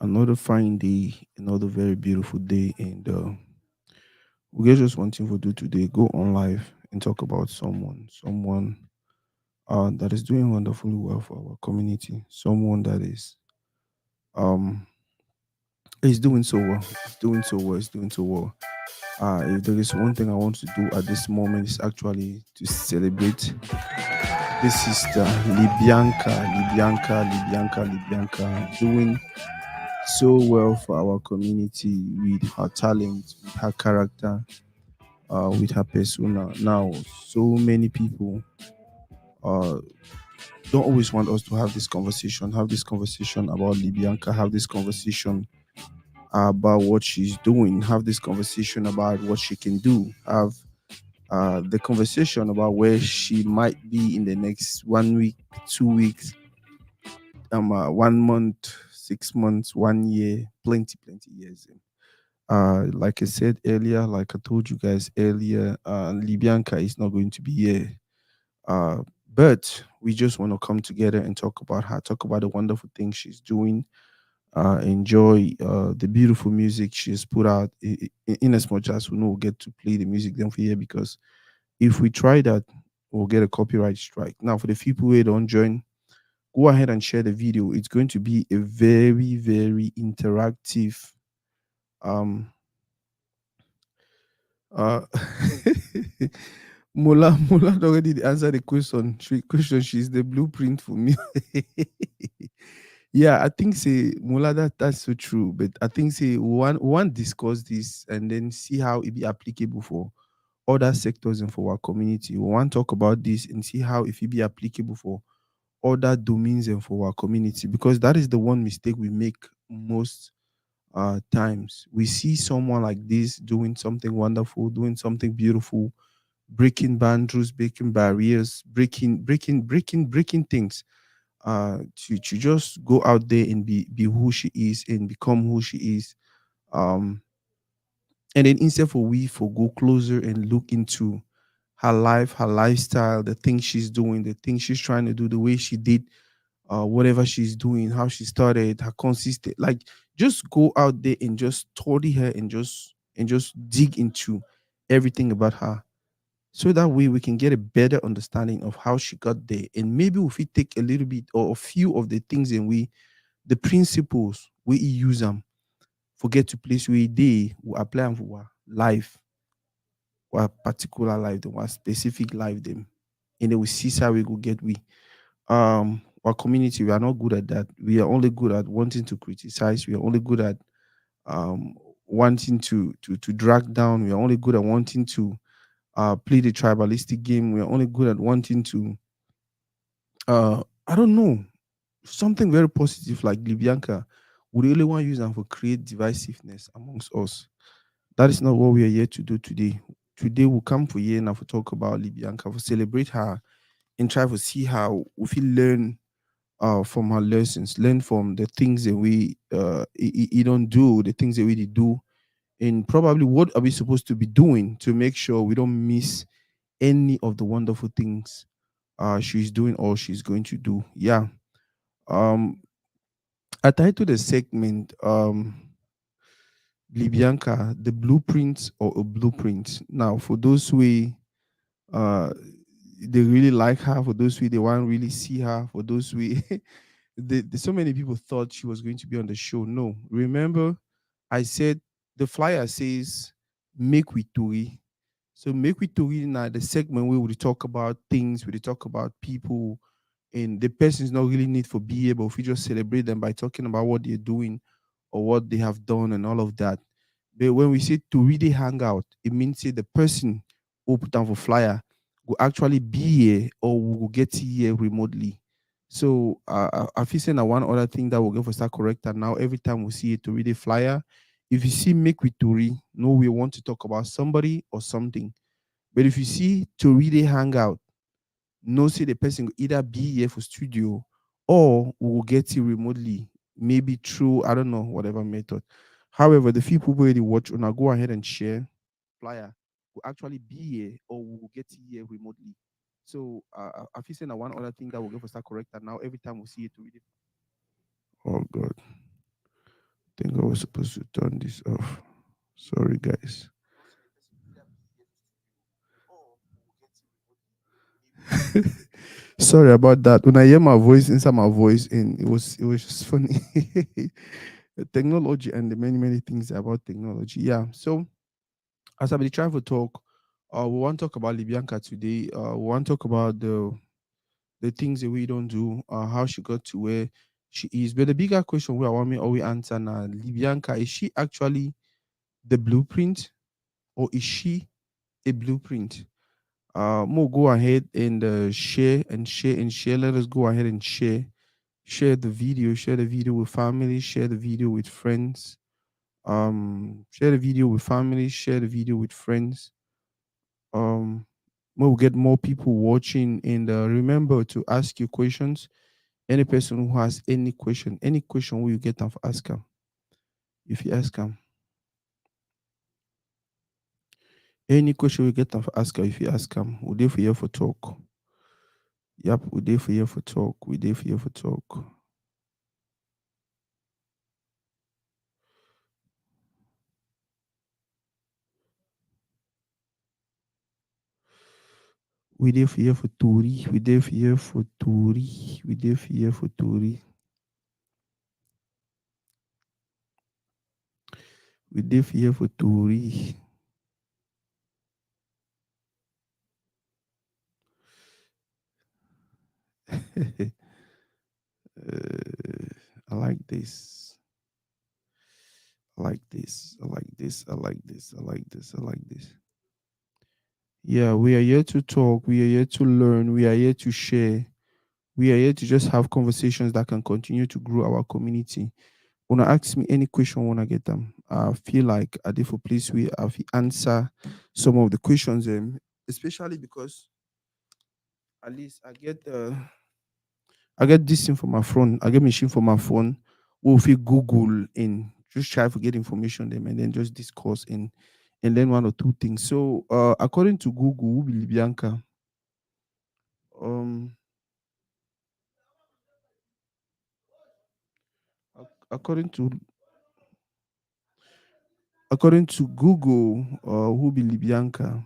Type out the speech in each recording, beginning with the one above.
Another fine day, another very beautiful day, and we get just one thing to do today: go on live and talk about someone that is doing wonderfully well for our community, someone that um is doing so well, is doing so well, is doing so well. If there is one thing I want to do at this moment is actually to celebrate this sister, Libianca, doing so well for our community with her talent, with her character, with her persona. Now, so many people uh, don't always want us to have this conversation about Libianca, have this conversation about what she's doing, have this conversation about what she can do, have the conversation about where she might be in the next 1 week, 2 weeks, 1 month, 6 months, 1 year, plenty years. Like I said earlier, like I told you guys earlier, Libianca is not going to be here. But we just want to come together and talk about her, talk about the wonderful things she's doing, enjoy the beautiful music she's put out. In as much as we know we'll get to play the music then for here, because if we try that, we'll get a copyright strike. Now, for the people who don't join, go ahead and share the video. It's going to be a very interactive um Uh, Mola already answered the question. She's the blueprint for me. Yeah, I think say Mola, that's so true. But I think say one discuss this and then see how it be applicable for other sectors and for our community. We want to talk about this and see how if it be applicable for other domains and for our community, because that is the one mistake we make most times. We see someone like this doing something wonderful, doing something beautiful, breaking boundaries, breaking barriers, breaking things. To just go out there and be who she is and become who she is. Um, and then instead for we for go closer and look into her life, her lifestyle, the things she's doing, the things she's trying to do, the way she did whatever she's doing, how she started, her consistent, like just go out there and just study her and just dig into everything about her. So that way we can get a better understanding of how she got there. And maybe if we take a little bit or a few of the things and we the principles we use them, forget to place we they we apply them for our life, or a particular life, them, or a specific life them. And then we see how we go get we our community, we are not good at that. We are only good at wanting to criticize. We are only good at um wanting to drag down. We are only good at wanting to play the tribalistic game. We are only good at wanting to I don't know, something very positive like Libianca. We really want to use them for create divisiveness amongst us. That is not what we are here to do today. Today we'll come for here now to talk about Libianca, for celebrate her and try to see how we feel learn from her lessons, learn from the things that we he don't do, the things that we did do, and probably what are we supposed to be doing to make sure we don't miss any of the wonderful things she's doing or she's going to do. Yeah. Um, I titled the segment Libianca, the blueprint or a blueprint. Now, for those who uh they really like her, for those who they want to really see her, for those who so many people thought she was going to be on the show. No, remember, I said the flyer says make with Tori. So make with Tori now the segment where we talk about things, we talk about people, and the person is not really need for be able. If we just celebrate them by talking about what they're doing or what they have done and all of that. But when we say to really hang out, it means say the person who put down for flyer will actually be here or will get here remotely. So I feel saying that one other thing that we're going to start correcting now every time we see it to read a flyer. If you see make with Tori, no, we want to talk about somebody or something. But if you see to really hang out, no, say the person will either be here for studio or we will get you remotely, maybe through I don't know whatever method. However, the few people who already watch, now go ahead and share flyer will actually be here or we will get you here remotely. So I feel saying that one other thing that we're going to start correct that now every time we see it to read it. Oh God. think I was supposed to turn this off. Sorry, guys. Sorry about that. When I hear my voice inside my voice, and it was just funny. The technology and the many things about technology. Yeah. So as I be trying to talk, we want to talk about Libianca today. We want to talk about the things that we don't do, how she got to where she is. But the bigger question we want me always answer now, Libianca, is she actually the blueprint, or is she a blueprint? Mo go ahead and share and share and share. Let us go ahead and share. Share the video with family, share the video with friends. Share the video with family, share the video with friends. Um, we'll get more people watching, and remember to ask your questions. Any person who has any question, will you get them for ask them? If you ask them, any question we get them for ask them. If you ask them, we're there for you for talk. Yep, we're there for you for talk. We're there for you for talk. We're there for you for tori. We're there for you for tori. We're there for you for tori. We're there for you for tori. I like this. I like this. I like this. I like this. I like this. I like this. Yeah, we are here to talk. We are here to learn. We are here to share. We are here to just have conversations that can continue to grow our community. Wanna ask me any question, wanna get them. I feel like I did for place where I answer some of the questions, especially because at least I get this thing from my phone. I get machine from my phone. Or if you Google and just try to get information them and then just discuss and learn one or two things. So according to Google, who be Libianca? Um according to Google, who be Libianca?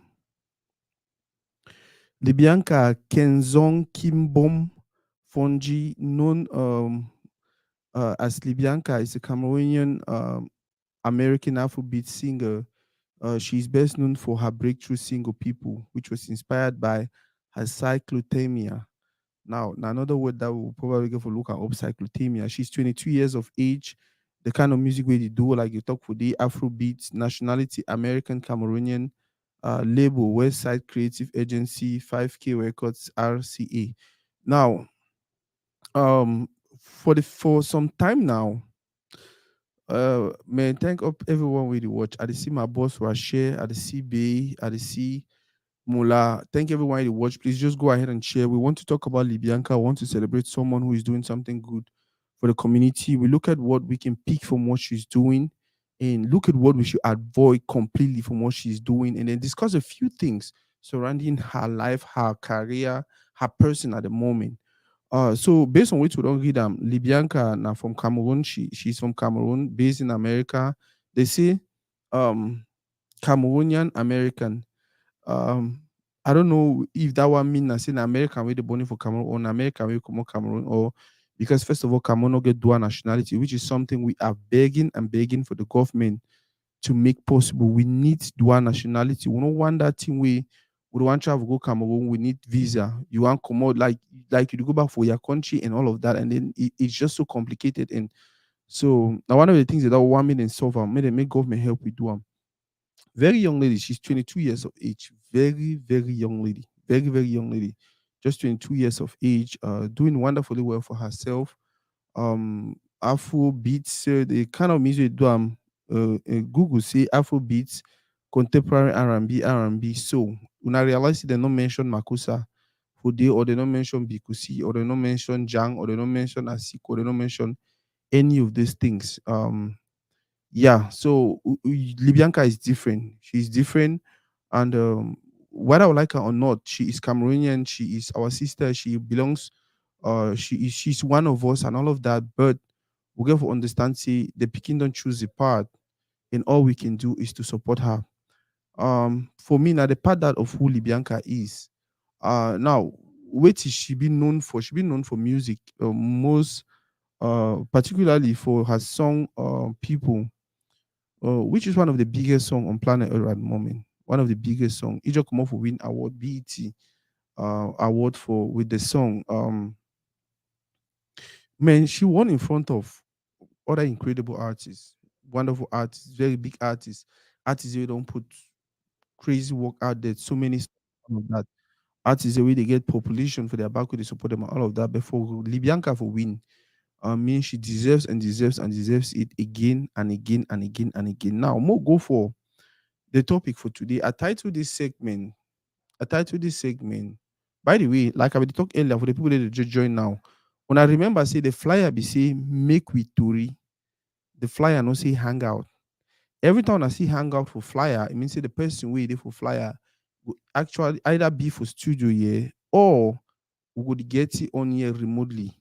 Libianca Kenzong Kimbom Fonji, known as Libianca, is a Cameroonian American Afrobeat singer. She's best known for her breakthrough single People, which was inspired by her cyclothymia. Now another word that we'll probably go for look at cyclothymia. She's 22 years of age. The kind of music where they do, like you talk for the Afrobeat, nationality American Cameroonian, label Westside Creative Agency, 5K Records, RCA. Now, for some time now, man, thank up everyone with the watch. I see my boss was share. I see Bay. I see Mula. Thank everyone to watch. Please just go ahead and share. We want to talk about Libianca. We want to celebrate someone who is doing something good for the community. We look at what we can pick from what she's doing and look at what we should avoid completely from what she's doing, and then discuss a few things surrounding her life, her career, her person at the moment. So based on which we don't read Libianca now from Cameroon. She's from Cameroon, based in America. They say um Cameroonian American. um I don't know if that one mean as in American with the born for Cameroon, or an American will come Cameroon, or because first of all Cameroon no get dual nationality, which is something we are begging and begging for the government to make possible. We need dual nationality. We don't want that thing we don't want to travel go Cameroon, we need visa. You want come out like you go back for your country and all of that, and then it's just so complicated. And so now one of the things that I want me to solve and make government help with do very young lady. She's 22 years of age. Very young lady. Very young lady. Just 22 years of age. Doing wonderfully well for herself. Afro beats, the kind of music do Google say Afro beats, contemporary R&B. So when I realize they don't mention Makusa for day, or they don't mention Bikusi, or they don't mention Jang, or they don't mention Asiko, or they don't mention any of these things. Yeah, so Libianca is different. She's different, and whether I like her or not, she is Cameroonian. She is our sister. She belongs. She's one of us, and all of that. But We get to understand say the pikin don't choose the part, and all we can do is to support her. For me now, the part that of who Libianca is. Now, what is she been known for? She been known for music, most particularly for her song "People," which is one of the biggest song on planet Earth at the moment. One of the biggest song. It just come off for win award BET award for with the song. Man, she won in front of other incredible artists, wonderful artists, very big artists, artists who don't put crazy work out there. So many of that artists the way they get population for their back, they support them and all of that. But for Libianca for win, I mean she deserves and deserves and deserves it again and again and again and again. Now, more go for the topic for today. I titled this segment. I titled this segment. By the way, like I will talk earlier for the people that just join now. When I remember, say the flyer be say make with Tori, the flyer no say hang out. Every time I see hang out for flyer, it means say the person waiting for flyer will actually either be for studio here or we would get it on here remotely.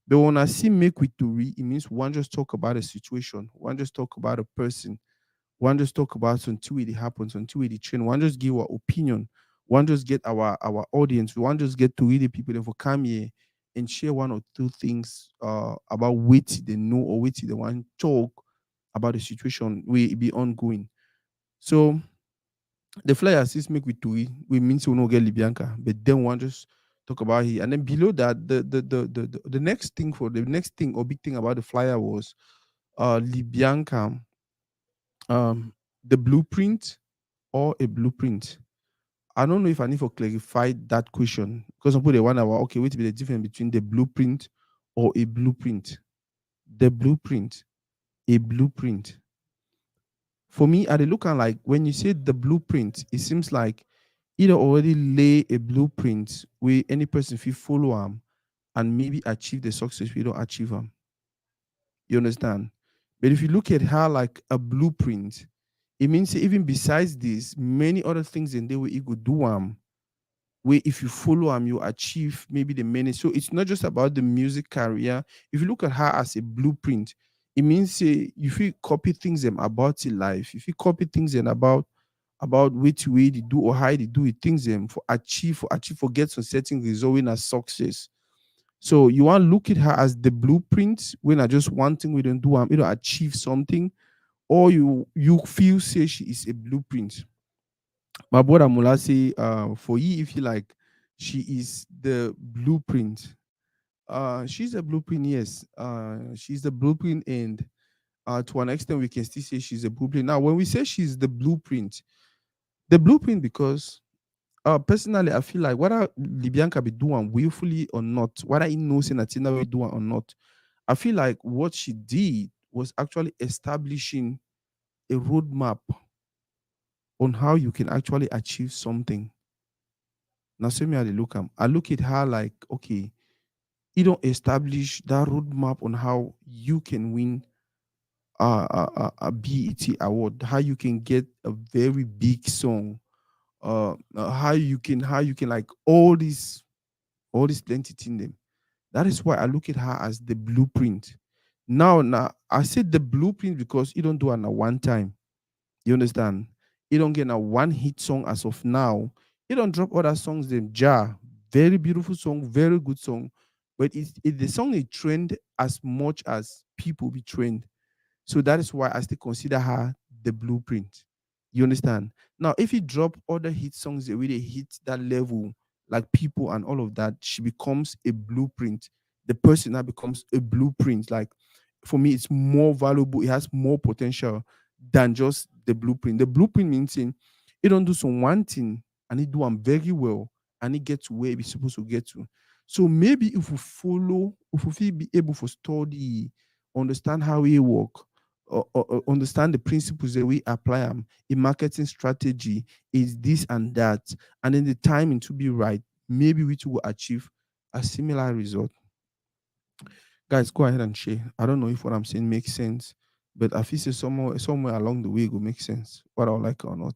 But when I see make with Tori, it means one just talk about a situation, one just talk about a person, one just talk about until it happens, until it change. One just give our opinion. One just get our audience. One just get to read the people that for come here and share one or two things about what they know or what they want to talk about the situation will be ongoing. So the flyer assist make with Tui, we mean to no get Libianca, but then one just talk about it. And then below that, the next thing for the next thing or big thing about the flyer was Libianca, um the blueprint or a blueprint. I don't know if I need to clarify that question because some people they wonder, well, okay, what be the difference between the blueprint or a blueprint? The blueprint, a blueprint. For me, I dey look at like when you say the blueprint, it seems like either already lay a blueprint where any person fit follow am and maybe achieve the success we don't achieve them. You understand? But if you look at her like a blueprint, it means say even besides this, many other things in there where you could do where if you follow them, you achieve maybe the many. So it's not just about the music career. If you look at her as a blueprint, it means say if you copy things about your life, if you copy things about which way they do or how they do it, things for get some certain result in a success. So you want to look at her as the blueprint when I just one thing we don't do, you know, achieve something, or you feel say she is a blueprint. My brother Mula say, for you, if you like, she is the blueprint. She's a blueprint, yes. She's the blueprint, and to an extent, we can still say she's a blueprint. Now, when we say she's the blueprint, because personally, I feel like whether Libianca be doing willfully or not, whether he knows Natina will do or not, I feel like what she did was actually establishing a roadmap on how you can actually achieve something. Now, see me, I look at her like, okay, you don't establish that roadmap on how you can win a BET award, how you can get a very big song, how you can like all these plenty thing them. That is why I look at her as the blueprint. Now I said the blueprint because you don't do it at one time. You understand? You don't get a one hit song as of now. You don't drop other songs, them jar. Very beautiful song, very good song. But it the song is trend as much as people be trend. So that is why I still consider her the blueprint. You understand? Now, if you drop other hit songs that really hit that level, like people and all of that, she becomes a blueprint. The person that becomes a blueprint. Like for me, it's more valuable. It has more potential than just the blueprint. The blueprint means saying it don't do some one thing and it do them very well and it get to where it's supposed to get to. So maybe if we follow, if we be able to study, understand how we work, or understand the principles that we apply them in marketing strategy is this and that, and then the timing to be right, maybe we too will achieve a similar result. Guys, go ahead and share. I don't know if what I'm saying makes sense, but I feel say somewhere along the way it will make sense, whether I like it or not.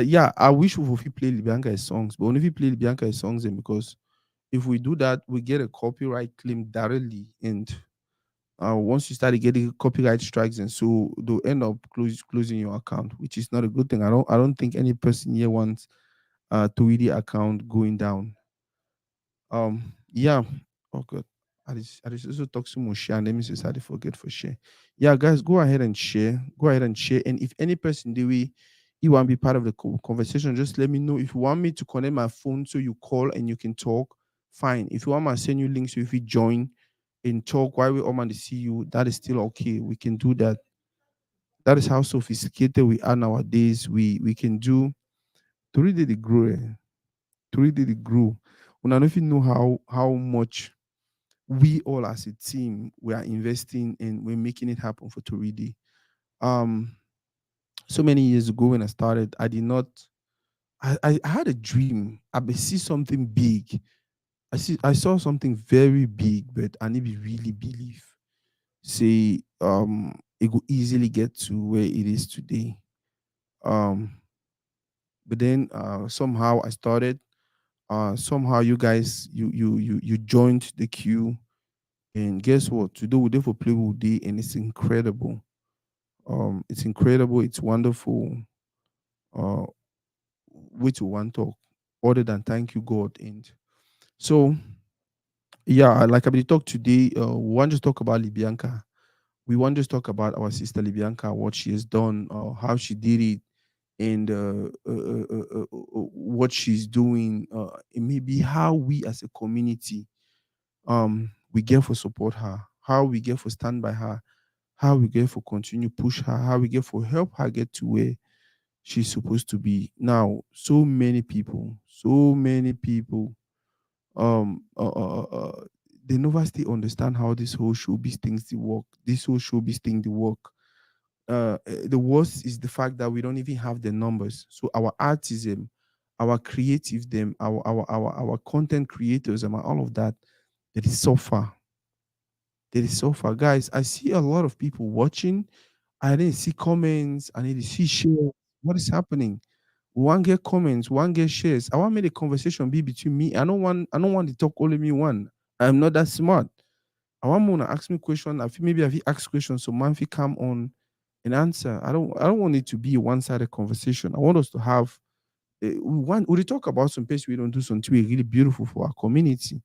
Yeah, I wish we would play Libianca's songs, but only if you play Libianca's songs then because If we do that, we get a copyright claim directly, and once you start getting copyright strikes, and so they'll end up closing your account, which is not a good thing. I don't think any person here wants Tweety account going down. Yeah. Oh god. I just also talk so much share, and let me just I forget for share. Yeah, guys, go ahead and share. Go ahead and share. And if any person the way you want to be part of the conversation, just let me know. If you want me to connect my phone so you call and you can talk, fine. If you want me to send you links, so if you join and talk while we all want to see you, that is still okay. We can do that. That is how sophisticated we are nowadays. We can do to really the grow. To really the grow. When I don't even know how much we all as a team we are investing and we're making it happen for Toridi. Um, so many years ago when I started, I did not. I had a dream. I see something big. I saw something very big, but I need to really believe. Say it could easily get to where it is today. Um, but then somehow I started. Somehow you guys you joined the queue, and guess what? Today we there for Playwood Day, and it's incredible. It's incredible. It's wonderful. Uh, way to one talk other than thank you God. And so yeah, like I will talk today. We want to talk about Libianca. We want to talk about our sister Libianca, what she has done, how she did it, and what she's doing. And maybe how we as a community we get for support her, how we get for stand by her, how we get for continue push her, how we get for help her get to where she's supposed to be. Now, so many people, um, uh, uh, uh, uh, they never still understand how this whole showbiz things they work. This whole showbiz thing they work. The worst is the fact that we don't even have the numbers. So our artism, our creative them, our content creators, and all of that, that is so far. That is so far, guys. I see a lot of people watching. I didn't see comments. I need to see shares. What is happening? One get comments, one get shares. I want me the conversation be between me. I don't want to talk only me one. I'm not that smart. I want more to ask me question. I feel maybe I feel ask questions so man fit come on and answer. I don't want it to be a one-sided conversation. I want us to have we talk about some place we don't do something really beautiful for our community.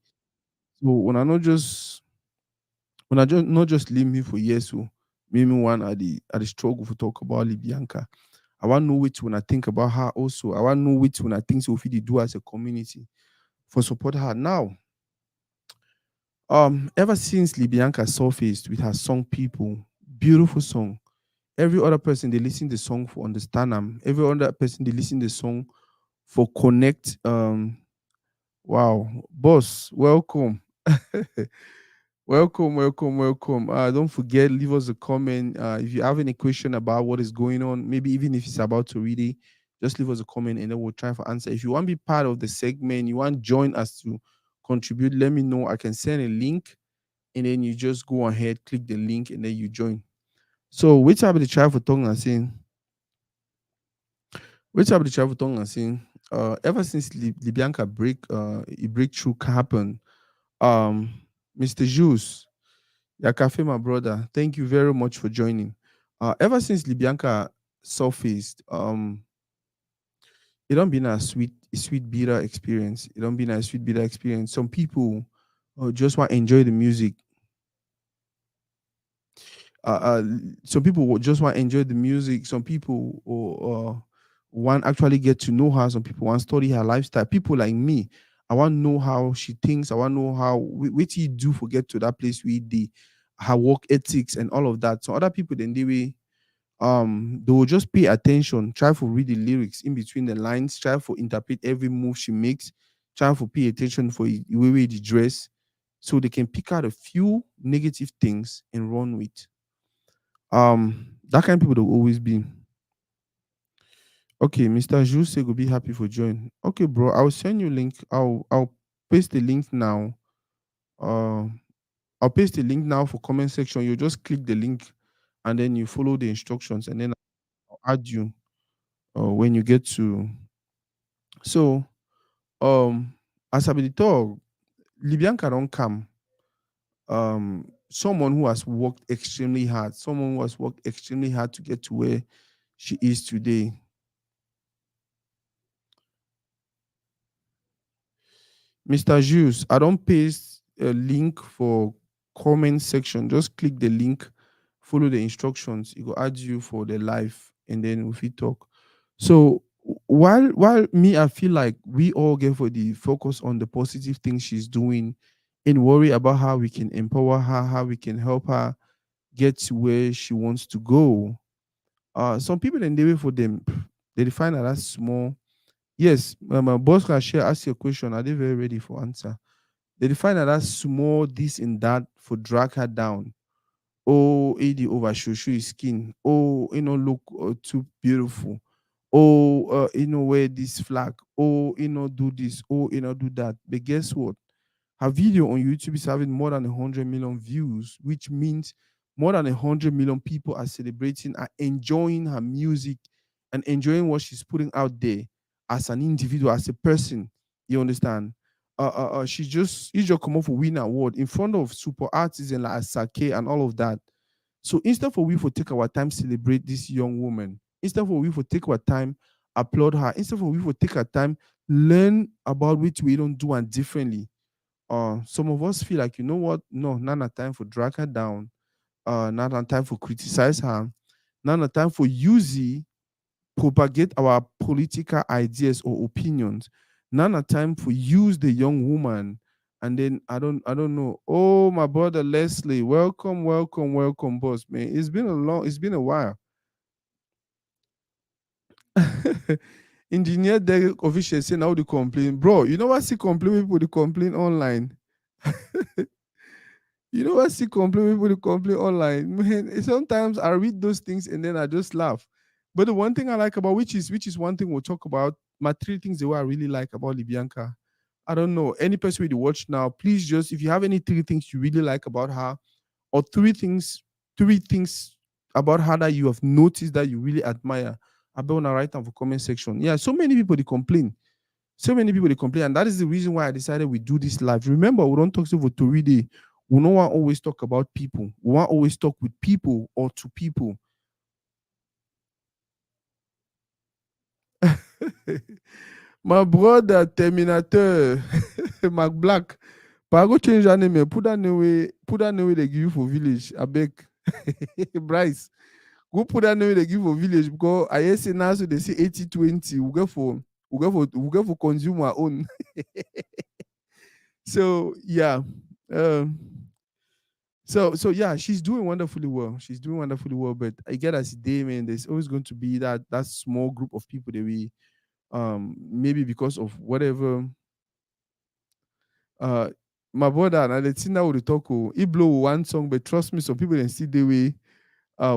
So when I just not just leave me for years, so maybe one at the struggle for talk about Libianca. I want to know which when I think about her also. I want to know which when I think so if we do as a community for support her. Now, ever since Libianca surfaced with her song People, beautiful song. Every other person they listen the song for understand them. Every other person they listen the song for connect. Wow, boss, welcome. Welcome, welcome, welcome. Don't forget, leave us a comment. If you have any question about what is going on, maybe even if it's about to read it, just leave us a comment and then we'll try for answer. If you want to be part of the segment, you want to join us to contribute, let me know. I can send a link and then you just go ahead, click the link, and then you join. So, which have the try for tongue and saying? Which have the try for tongue and saying? Ever since Libianca breakthrough happened, um, Mr. Juice. Yeah, Cafe, my brother. Thank you very much for joining. Ever since Libianca surfaced, it don't been a sweet bitter experience. It don't been a sweet bitter experience. Some people just want to enjoy the music. Uh, uh, some people just want to enjoy the music. Some people want actually get to know her. Some people want to study her lifestyle. People like me, I want to know how she thinks. I want to know how what you do for get to that place we the her work ethics and all of that. So other people then they will just pay attention, try to read the lyrics in between the lines, try to interpret every move she makes, try to pay attention for the way the dress, so they can pick out a few negative things and run with. That kind of people will always be. Okay, Mr. Juse will be happy for join. Okay, bro, I'll send you link. I'll paste the link now. Uh, I'll paste the link now for comment section. You just click the link and then you follow the instructions, and then I'll add you when you get to. So, as I be the talk, Libianca don't come. Someone who has worked extremely hard, someone who has worked extremely hard to get to where she is today. Mr. Jules, I don't paste a link for comment section. Just click the link, follow the instructions. It will add you for the live, and then we talk. So while me, I feel like we all get for the focus on the positive things she's doing, and worry about how we can empower her, how we can help her get to where she wants to go. Some people and they wait for them. They define that as small. Yes, my boss can share. Ask your question. Are they very ready for answer? They define that as small this and that for drag her down. Oh, AD overshow his skin. Oh, look too beautiful. Oh, wear this flag. Oh, do this. Oh, do that. But guess what? Her video on YouTube is having more than 100 million views, which means more than 100 million people are celebrating, are enjoying her music and enjoying what she's putting out there as an individual, as a person. You understand? She just come off a win award in front of super artists and like Sake and all of that. So instead for we for take our time celebrate this young woman, instead for we for take our time applaud her, instead for we for take our time learn about which we don't do and differently. Some of us feel like, you know what? No, not a time for drag her down. Not a time for criticize her. Not a time for using propagate our political ideas or opinions. Not a time for use the young woman. And then I don't know. Oh, my brother Leslie, welcome, welcome, welcome, boss man. It's been a while. Engineer Derek official say now the complain, bro. You know what? See complain people the complain online. You know what? See complain people they complain online. Man, sometimes I read those things and then I just laugh. But the one thing I like about which is one thing we'll talk about. My three things that I really like about Libianca. I don't know. Any person who watch now, please just if you have any three things you really like about her, or three things about her that you have noticed that you really admire. I bet when I write down for comment section. Yeah, so many people they complain. So many people they complain, and that is the reason why I decided we do this live. Remember, we don't talk to for Tori Day. We don't want always talk about people. We want always talk with people or to people. My brother Terminator, Mac Black. But I go change that name. Put that name way. Put that name way they give you for village. I beg. Bryce. Go put that name they give for village because I hear say now so they say 80-20. We go for consumer own. So yeah. Um so yeah, she's doing wonderfully well. She's doing wonderfully well. But I get as a day, man, there's always going to be that small group of people that we maybe because of whatever uh my brother and the thing that would talk he blow one song, but trust me, some people then see the way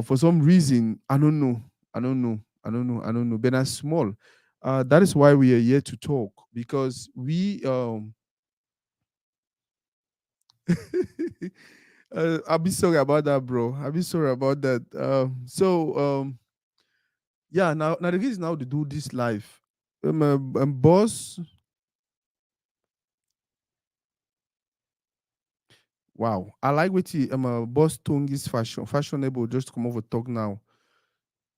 for some reason. I don't know. I don't know. I don't know. I don't know. But that's small. That is why we are here to talk because we I'll be sorry about that, bro. I'll be sorry about that. Yeah, now the reason now to do this live. Boss, wow. I like what he boss tongue is fashionable just to come over talk now.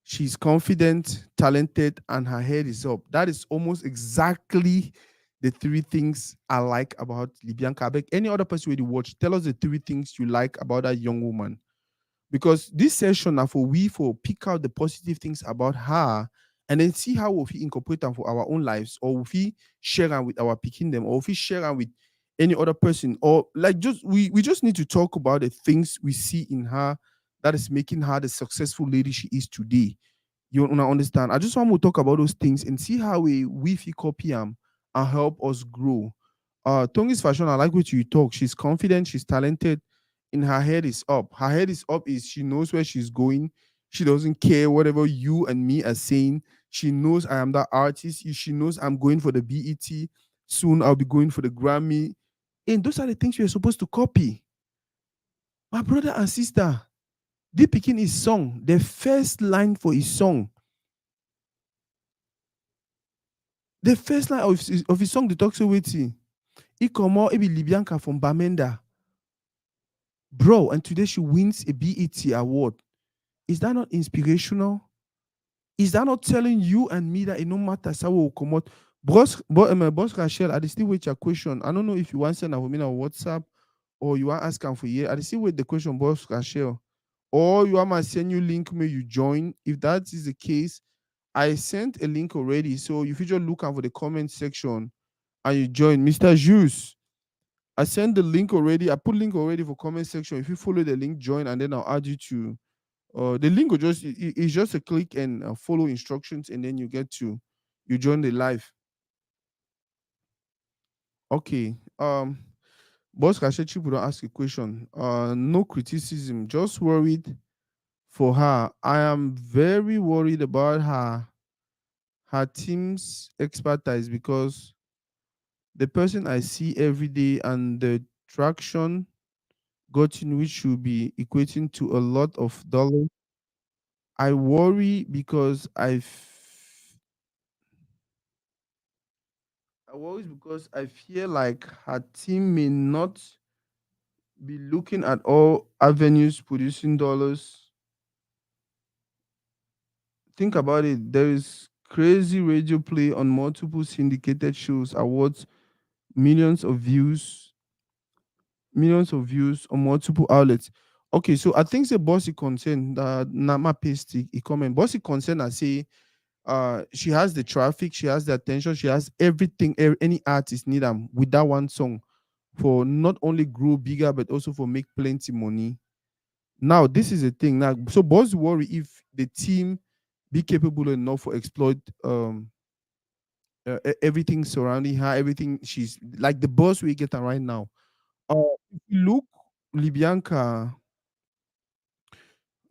She's confident, talented, and her head is up. That is almost exactly the three things I like about Libianca. I beg any other person you watch, tell us the three things you like about that young woman. Because this session now for we for pick out the positive things about her and then see how we incorporate them for our own lives, or if we share them with our picking them, or if we share them with any other person, or like just we just need to talk about the things we see in her that is making her the successful lady she is today. You wanna understand? I just want to talk about those things and see how we fit copy them and help us grow. Tongi's fashion, I like what you talk. She's confident, she's talented, and her head is up. Her head is up is she knows where she's going. She doesn't care whatever you and me are saying. She knows I am that artist. She knows I'm going for the BET. Soon I'll be going for the Grammy. And those are the things you're supposed to copy. My brother and sister, Deep picking his song, the first line for his song, the first line of his song, the talks waiting. Ikomo Ebi Libianca from Bamenda. Bro, and today she wins a BET award. Is that not inspirational? Is that not telling you and me that it no matter how we will come out? Boss Rachel, I dey still wait your question. I don't know if you want send am for me on WhatsApp or you want ask am for here. I dey still wait the question, Boss Rachel. Or you want me send you link may you join. If that is the case, I sent a link already. So if you just look out for the comment section and you join, Mr. Juice. I sent the link already. I put link already for comment section. If you follow the link, join, and then I'll add you to the link. Will just it's just a click and follow instructions, and then you get to you join the live. Okay. Boss Kashechi will ask a question. No criticism. Just worried for her. I am very worried about her team's expertise because the person I see every day and the traction gotten, which should be equating to a lot of dollars. I worry because I worry because I feel like her team may not be looking at all avenues producing dollars. Think about it. There is crazy radio play on multiple syndicated shows, awards, millions of views, millions of views on multiple outlets. Okay, so I think the bossy concern that Nama Pasty he comment. Bossy concern I say she has the traffic, she has the attention, she has everything any artist need them with that one song for not only grow bigger but also for make plenty money. Now this is the thing. Now so boss worry if the team be capable enough for exploit everything surrounding her, everything she's like the boss we get her right now. If you look Libianca,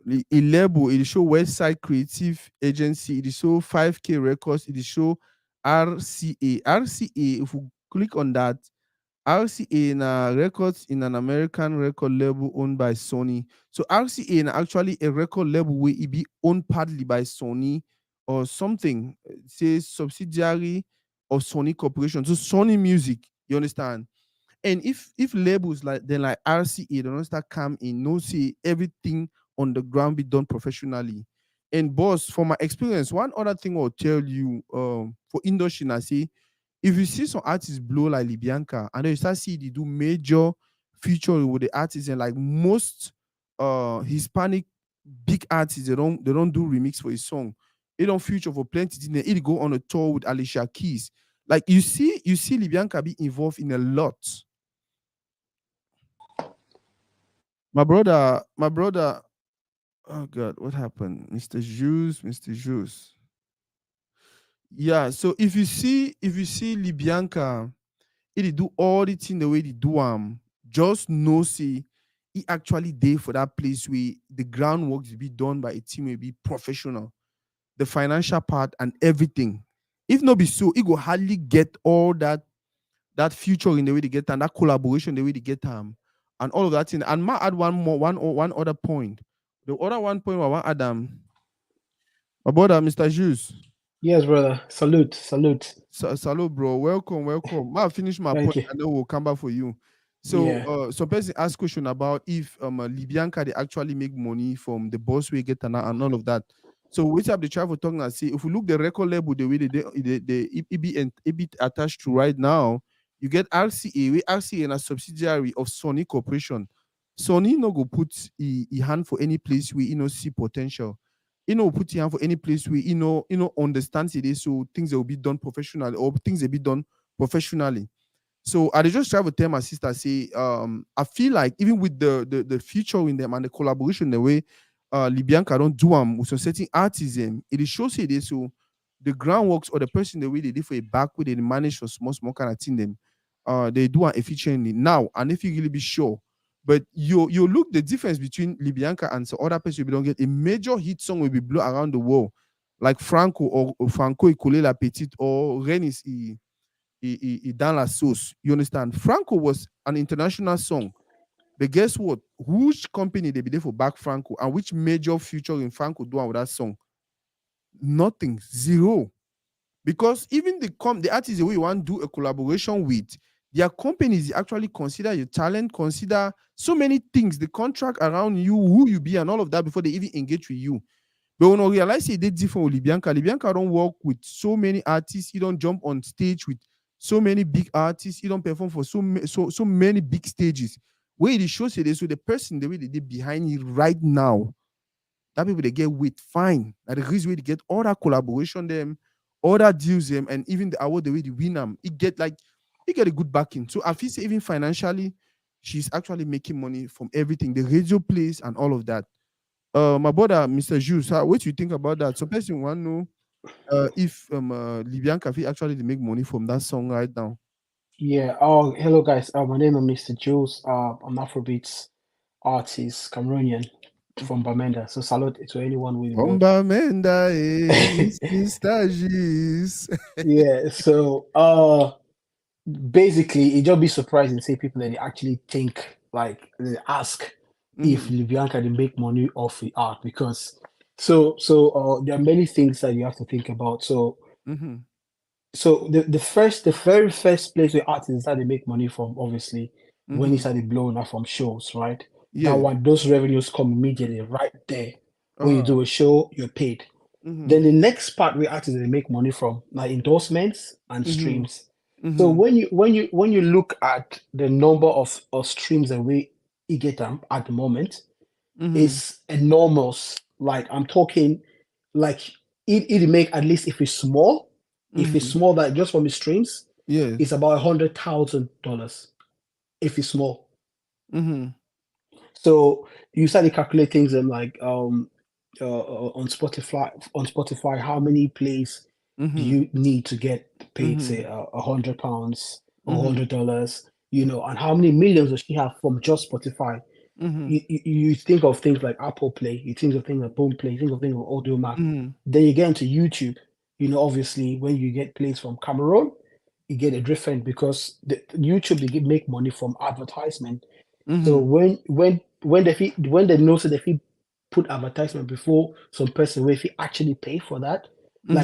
a label, it show Westside Creative Agency, it show 5K Records, it show RCA. RCA, if you click on that, RCA na records in an American record label owned by Sony. So RCA na actually a record label where it be owned partly by Sony or something, say subsidiary of Sony Corporation. So Sony Music, you understand? And if labels like then like RCA don't start come in, no see everything on the ground be done professionally. And boss, from my experience, one other thing I'll tell you for industry, I say if you see some artists blow like Libianca and then you start see they do major featuring with the artists and like most Hispanic big artists they don't do remix for a song. They don't feature for plenty things. They go on a tour with Alicia Keys. Like you see Libianca be involved in a lot. My brother, oh God, what happened? Mr. Juice. Yeah, so if you see Libianca, it do all the thing the way they do just know say he actually there for that place where the groundwork will be done by a team will be professional, the financial part and everything. If not be so, it will hardly get all that future in the way they get and that collaboration the way they get and all of that thing. And might add one other point. The other one point I want Adam, my brother, Mr. Juice. Yes, brother. Salute, salute. Salute, bro. Welcome, welcome. I finish my Thank point you. and then we'll come back for you. So, Yeah. some person asked question about if Libianca they actually make money from the boss we get and all of that. So, which have the travel talking and say if we look the record label the way it be attached to right now, you get RCA. We RCA in a subsidiary of Sony Corporation. Sony no go put a hand for any place we see potential, put your hand for any place where understands it is so things that will be done professionally or things that be done professionally. So I dey just try to tell my sister, say, I feel like even with the feature in them and the collaboration, the way Libianca don't do with some certain artisan, it is shows it is so the groundworks or the person the way they did for a back way they manage for small kind of thing them, they do it efficiently now. And if you really be sure, but you look the difference between Libianca and some other person, you don't get a major hit song will be blown around the world, like Franco or Franco Ecole La Petite or Renis dans la sauce. You understand? Franco was an international song. But guess what? Which company they be there for back Franco and which major feature in Franco do with that song? Nothing. Zero. Because even the artists that we want to do a collaboration with, There are companies that actually consider your talent, consider so many things, the contract around you, who you be, and all of that before they even engage with you. But when I realize it did different with Libianca, Libianca don't work with so many artists. He don't jump on stage with so many big artists. He don't perform for so many big stages. Where it shows it is so the person the way they did behind you right now, that people they get with fine. That the reason way they get all that collaboration them, all that deals them, and even the award the way they win them, it get like it get a good backing. So I feel say even financially, she's actually making money from everything, the radio plays and all of that. My brother, Mr. Jules, what do you think about that? Some person want to know if Libianca Cafe actually they make money from that song right now. Yeah. Oh, hello guys. My name is Mr. Jules. I'm Afrobeats artist, Cameroonian from Bamenda. So salute to anyone with the board. Bomba Menda is Mr. G's. Yeah. So basically, it just be surprising to see people that they actually think like they ask if Mm-hmm. Libianca can make money off the art because there are many things that you have to think about. Mm-hmm. The very first place where artists started to make money from, obviously, when it Mm-hmm. started blowing up from shows, right? That Yeah. one, those revenues come immediately right there. When you Uh-huh. do a show, you're paid. Mm-hmm. Then the next part where artists they make money from, like endorsements and Mm-hmm. streams. So Mm-hmm. when you look at the number of streams that we get them at the moment, Mm-hmm. is enormous. Like I'm talking, like it make at least if it's Mm-hmm. small, like just from the streams, it's Yes. about $100,000 if it's small. Mm-hmm. So you start to calculate things and like on Spotify, how many plays do Mm-hmm. you need to get paid, say Mm-hmm. £100 or Mm-hmm. $100, and how many millions does she have from just Spotify? Mm-hmm. You think of things like Apple Play, you think of things like Boom Play, you think of things like Audiomack. Mm-hmm. Then you get into YouTube. Obviously, when you get plays from Cameroon, you get a different because YouTube make money from advertisement. So Mm-hmm. when they know so if he put advertisement before some person where if he actually pay for that, Mm-hmm.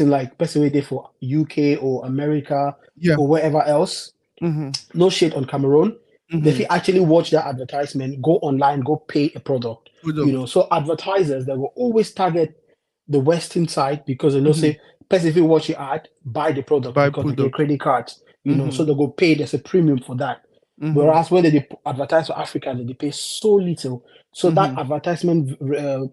like person where they for UK or America Yeah. or wherever else, Mm-hmm. no shade on Cameroon. If Mm-hmm. you actually watch that advertisement, go online, go pay a product. Product. So advertisers they will always target the Western side because they know Mm-hmm. say person if you watch your ad, buy the product Buy because they get product. credit cards, Mm-hmm. so they go pay, there's a premium for that. Mm-hmm. Whereas when they advertise for Africa, they pay so little. So that Mm-hmm. advertisement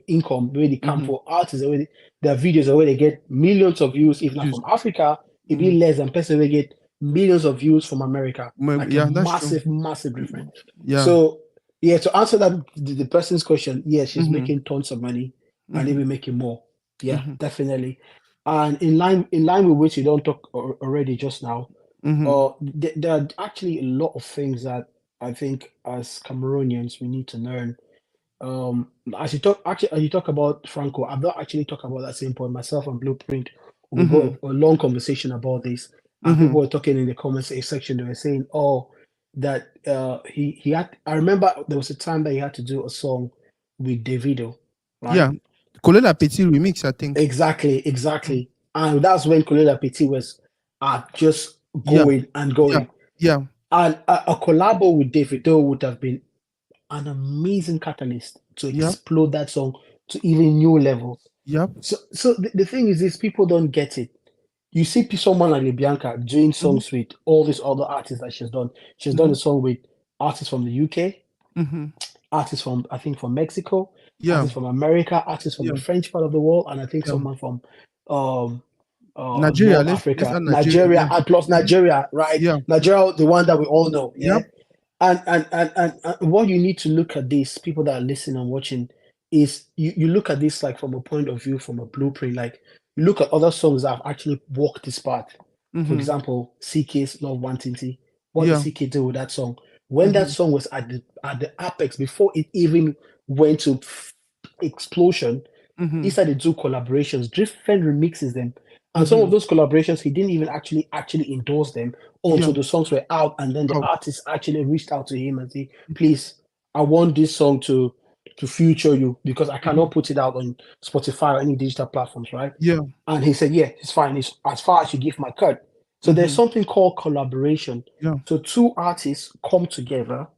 income where they come Mm-hmm. for artists, where their videos where they get millions of views, if not Juice. from Africa, it Mm-hmm. be less than person they get millions of views from America. Like a Yeah, that's true. massive, massive difference. Yeah. So yeah, to answer that the person's question, yeah, she's Mm-hmm. making tons of money and Mm-hmm. even making more. Yeah, Mm-hmm. definitely. And in line with which you don't talk already just now, Mm-hmm. there are actually a lot of things that I think as Cameroonians we need to learn. As you talk about Franco, I've not actually talked about that same point myself and Blueprint. We Mm-hmm. got a long conversation about this, and Mm-hmm. people were talking in the comments section. They were saying, "Oh, that he had." I remember there was a time that he had to do a song with Davido, right? Yeah. Kolela Petit remix, I think. Exactly, Mm. exactly. And that's when Kolela Petit was just Yeah. going and Yeah. going. Yeah. And a collabo with Davido would have been an amazing catalyst to Yep. explode that song to even new levels. Yep. So the thing is, people don't get it. You see someone like Libianca doing Mm-hmm. songs with all these other artists that she's done. She's done Mm-hmm. a song with artists from the UK, Mm-hmm. artists from I think from Mexico, Yeah. artists from America, artists from the Yeah. French part of the world, and I think Yeah. someone from um Nigeria. North Let's Africa, add Nigeria. Nigeria, Yeah. and plus Mm-hmm. Nigeria, right? Yeah. Nigeria, the one that we all know, yeah. Yep. And what you need to look at this, people that are listening and watching, is you look at this like from a point of view, from a blueprint. Like you look at other songs that have actually walked this path. For Mm-hmm. example, CK's Love Wantinty. What did Yeah. CK do with that song? When that Mm-hmm. song was at the apex, before it even went to explosion, he Mm-hmm. started to do collaborations, different remixes them. And some Mm-hmm. of those collaborations, he didn't even actually endorse them Yeah. until the songs were out, and then the Out. artist actually reached out to him and say, "Please, I want this song to feature you because I Mm-hmm. cannot put it out on Spotify or any digital platforms, right?" Yeah. And he said, "Yeah, it's fine. It's as far as you give my cut." So there's something called collaboration. Yeah. So two artists come together.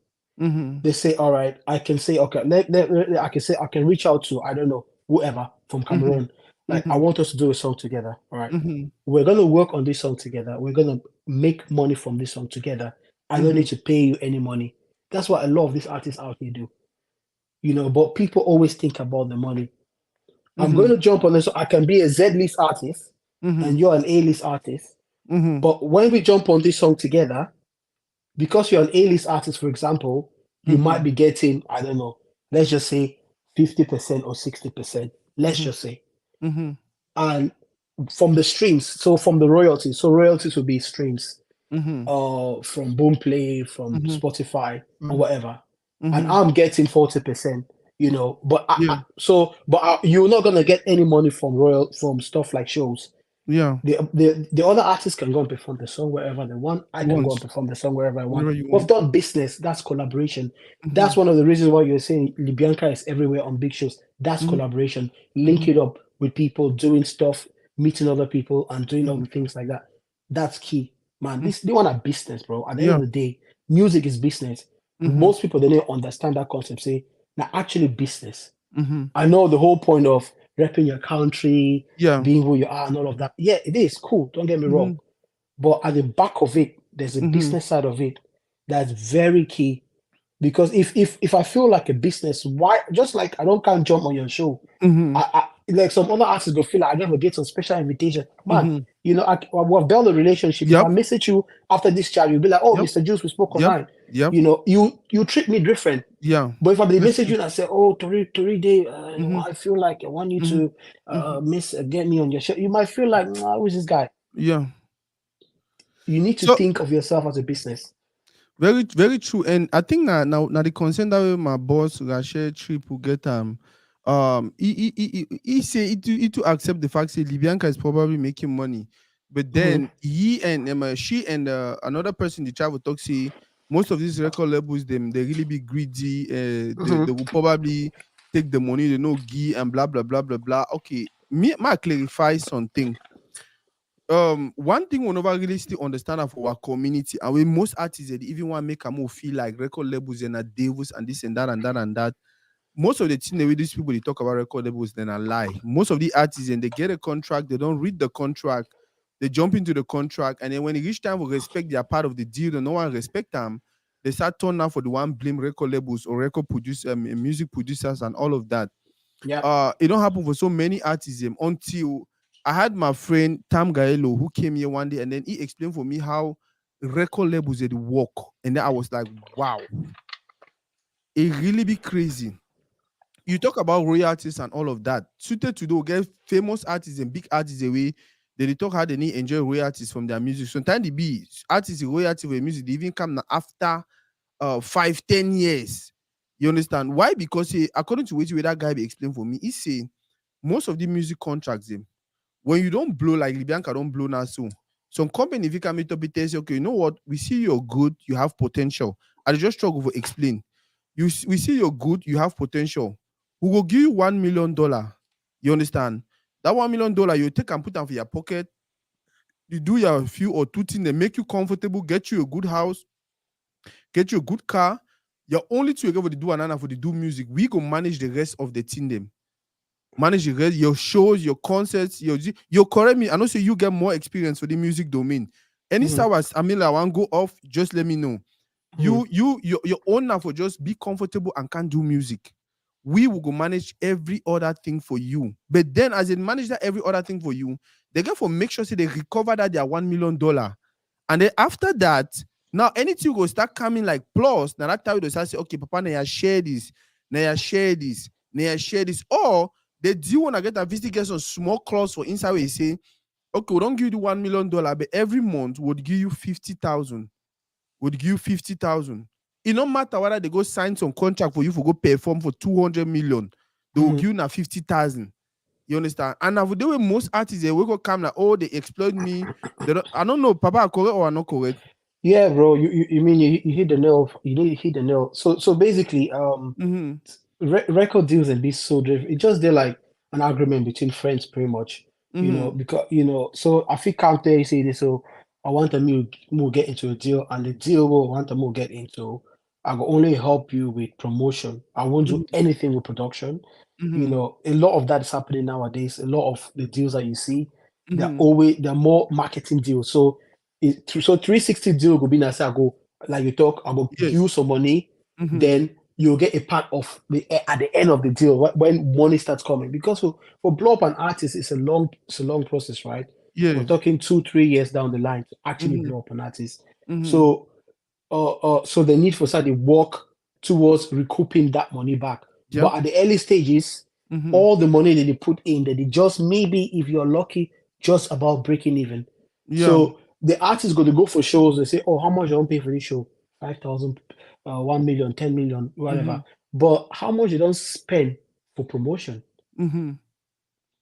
Mhm. They say, all right, I can say, okay, I can say, I can reach out to, I don't know, whoever from Mhm. Cameroon. Like, I Mhm. want us to do a song together. All right. Mhm. We're going to work on this song together. We're going to make money from this song together. I don't need Mhm. to pay you any money. That's what a lot of these artists out here do, but people always think about the money. I'm going Mhm. to jump on this. I can be a Z list artist and Mhm. you're an A list artist. Mhm. But when we jump on this song together, because you're an A-list artist, for example, you might Mhm. be getting, I don't know, let's just say 50% or 60%. Let's Mhm. just say. Mhm. And from the streams, so from the royalties, so royalties will be streams Mhm. from Boomplay, from Mhm. Spotify, or Mhm. whatever. And Mhm. I'm getting 40%, but Yeah. you're not gonna get any money from stuff like shows. Yeah. The other artists can go and perform the song wherever they want. I can go and Once. perform the song wherever I want. Whenever you We've want. done business. That's collaboration. That's Mhm. one of the reasons why you're saying Libianca is everywhere on big shows. That's Mhm. collaboration. Link Mhm. it up with people doing stuff, meeting other people, and doing Mhm. other things like that. That's key, man. Mhm. They want a business, bro. At the end Yeah. of the day, music is business. Mhm. Most people they don't understand that concept. Say, now actually business. Mhm. I know the whole point of repping your country, Yeah. being who you are, and all of that. Yeah, it is cool. Don't get me wrong. Mhm. But at the back of it, there's a Mhm. business side of it that's very key. Because if I feel like a business, why just like I don't can't jump on your show. Mhm. I like some other artists go feel like I never get some special invitation. Man, Mhm. we've built a relationship. If I Yep. message you after this chat, you'll be like, oh, Yep. Mr. Juice, we spoke Yep. online. Yep. You treat me different. Yeah. But if I That's message true. you and I say, "Oh, Tori Day, Mhm. I feel like I want you Mhm. to Mhm. get me on your show," you might feel like, "Who is this guy?" Yeah. You need to So think of yourself as a business. very, very true. And I think now the concern that way my boss Rachel Trip will get he say it to accept the fact that Libianca is probably making money. But Mhm, then he and she and another person the travel talk say most of these record labels they really be greedy, they mhm, will probably take the money they know give and blah blah blah blah blah. Okay, me might clarify something. One thing we never really still understand for our community, and when most artists they even want to make them feel like record labels and a devils and this and that and that and that. Most of the thing the way these people they talk about record labels then a lie. Most of the artists and they get a contract, they don't read the contract, they jump into the contract, and then when it reach time to respect their part of the deal, and no one respect them, they start turning out for the one blame record labels or record producers, music producers, and all of that. yeah, It don't happen for so many artists until I had my friend Tam Gaelo who came here one day and then he explained for me how record labels they work. And then I was like, wow, it really be crazy. You talk about royalties and all of that. Suited to do get famous artists and big artists away. They talk how they need enjoy royalties from their music. Sometimes the be artists royalty for music, they even come after 5, 10 years. You understand? Why? Because according to what that guy be explained for me, he say most of the music contracts, when you don't blow like Libianca don't blow now soon. Some company if you can meet up it tells you, okay, you know what? We see you're good, you have potential. I just struggle to explain. We see you're good, you have potential. We will give you $1 million. You understand? That $1 million you take and put them for your pocket. You do your few or two things, they make you comfortable, get you a good house, get you a good car. You're only to go for the do another for the do music. We go manage the rest of the team them. Manage the rest, your shows, your concerts, your correct me. I know say you get more experience for the music domain. Any mhm, stars I mean I want go off, just let me know. mhm, Your own now for just be comfortable and can do music. We will go manage every other thing for you. But then as they manage that every other thing for you, they get for make sure say they recover that their $1 million. And then after that, now anything will start coming like plus. Now that time they start say, okay, Papa, now you share this, now you share this, now you share this. Or they do want to get a visit get some small clause for inside where you say, okay, we don't give you the $1 million, but every month would give you 50,000. Would give you 50,000. It no matter whether they go sign some contract for you for go perform for 200 million, they will mhm. give you now 50,000. You understand? And now the way most artists they will go come like, oh, they exploit me. They don't, I don't know, Papa, are correct or are not correct? Yeah, bro. You mean you hit the nail? You need to hit the nail. So basically, Mm-hmm. record deals and be so different. It's just they're like an agreement between friends, pretty much. Mm-hmm. Because so I think out there you say this. So I want them to get into a deal, and the deal will want them to get into. I will only help you with promotion. I won't do Mhm. anything with production. Mhm. A lot of that is happening nowadays. A lot of the deals that you see, Mhm. they're more marketing deals. So 360 deal will be nice. I go like you talk. I go give you Yes. some money, Mhm. then you'll get a part of the at the end of the deal when money starts coming. Because for blow up an artist, it's a long process, right? We're Yes. talking 2-3 years down the line to actually Mhm. blow up an artist. Mhm. So the need for side they work towards recouping that money back. Yep. But at the early stages, Mhm. all the money that they put in, that they just maybe, if you're lucky, just about breaking even. Yeah. So the artist going to go for shows. They say, "Oh, how much you want to pay for this show? 5,000, 1 million, 10 million, whatever." Mhm. But how much you don't spend for promotion? Mhm.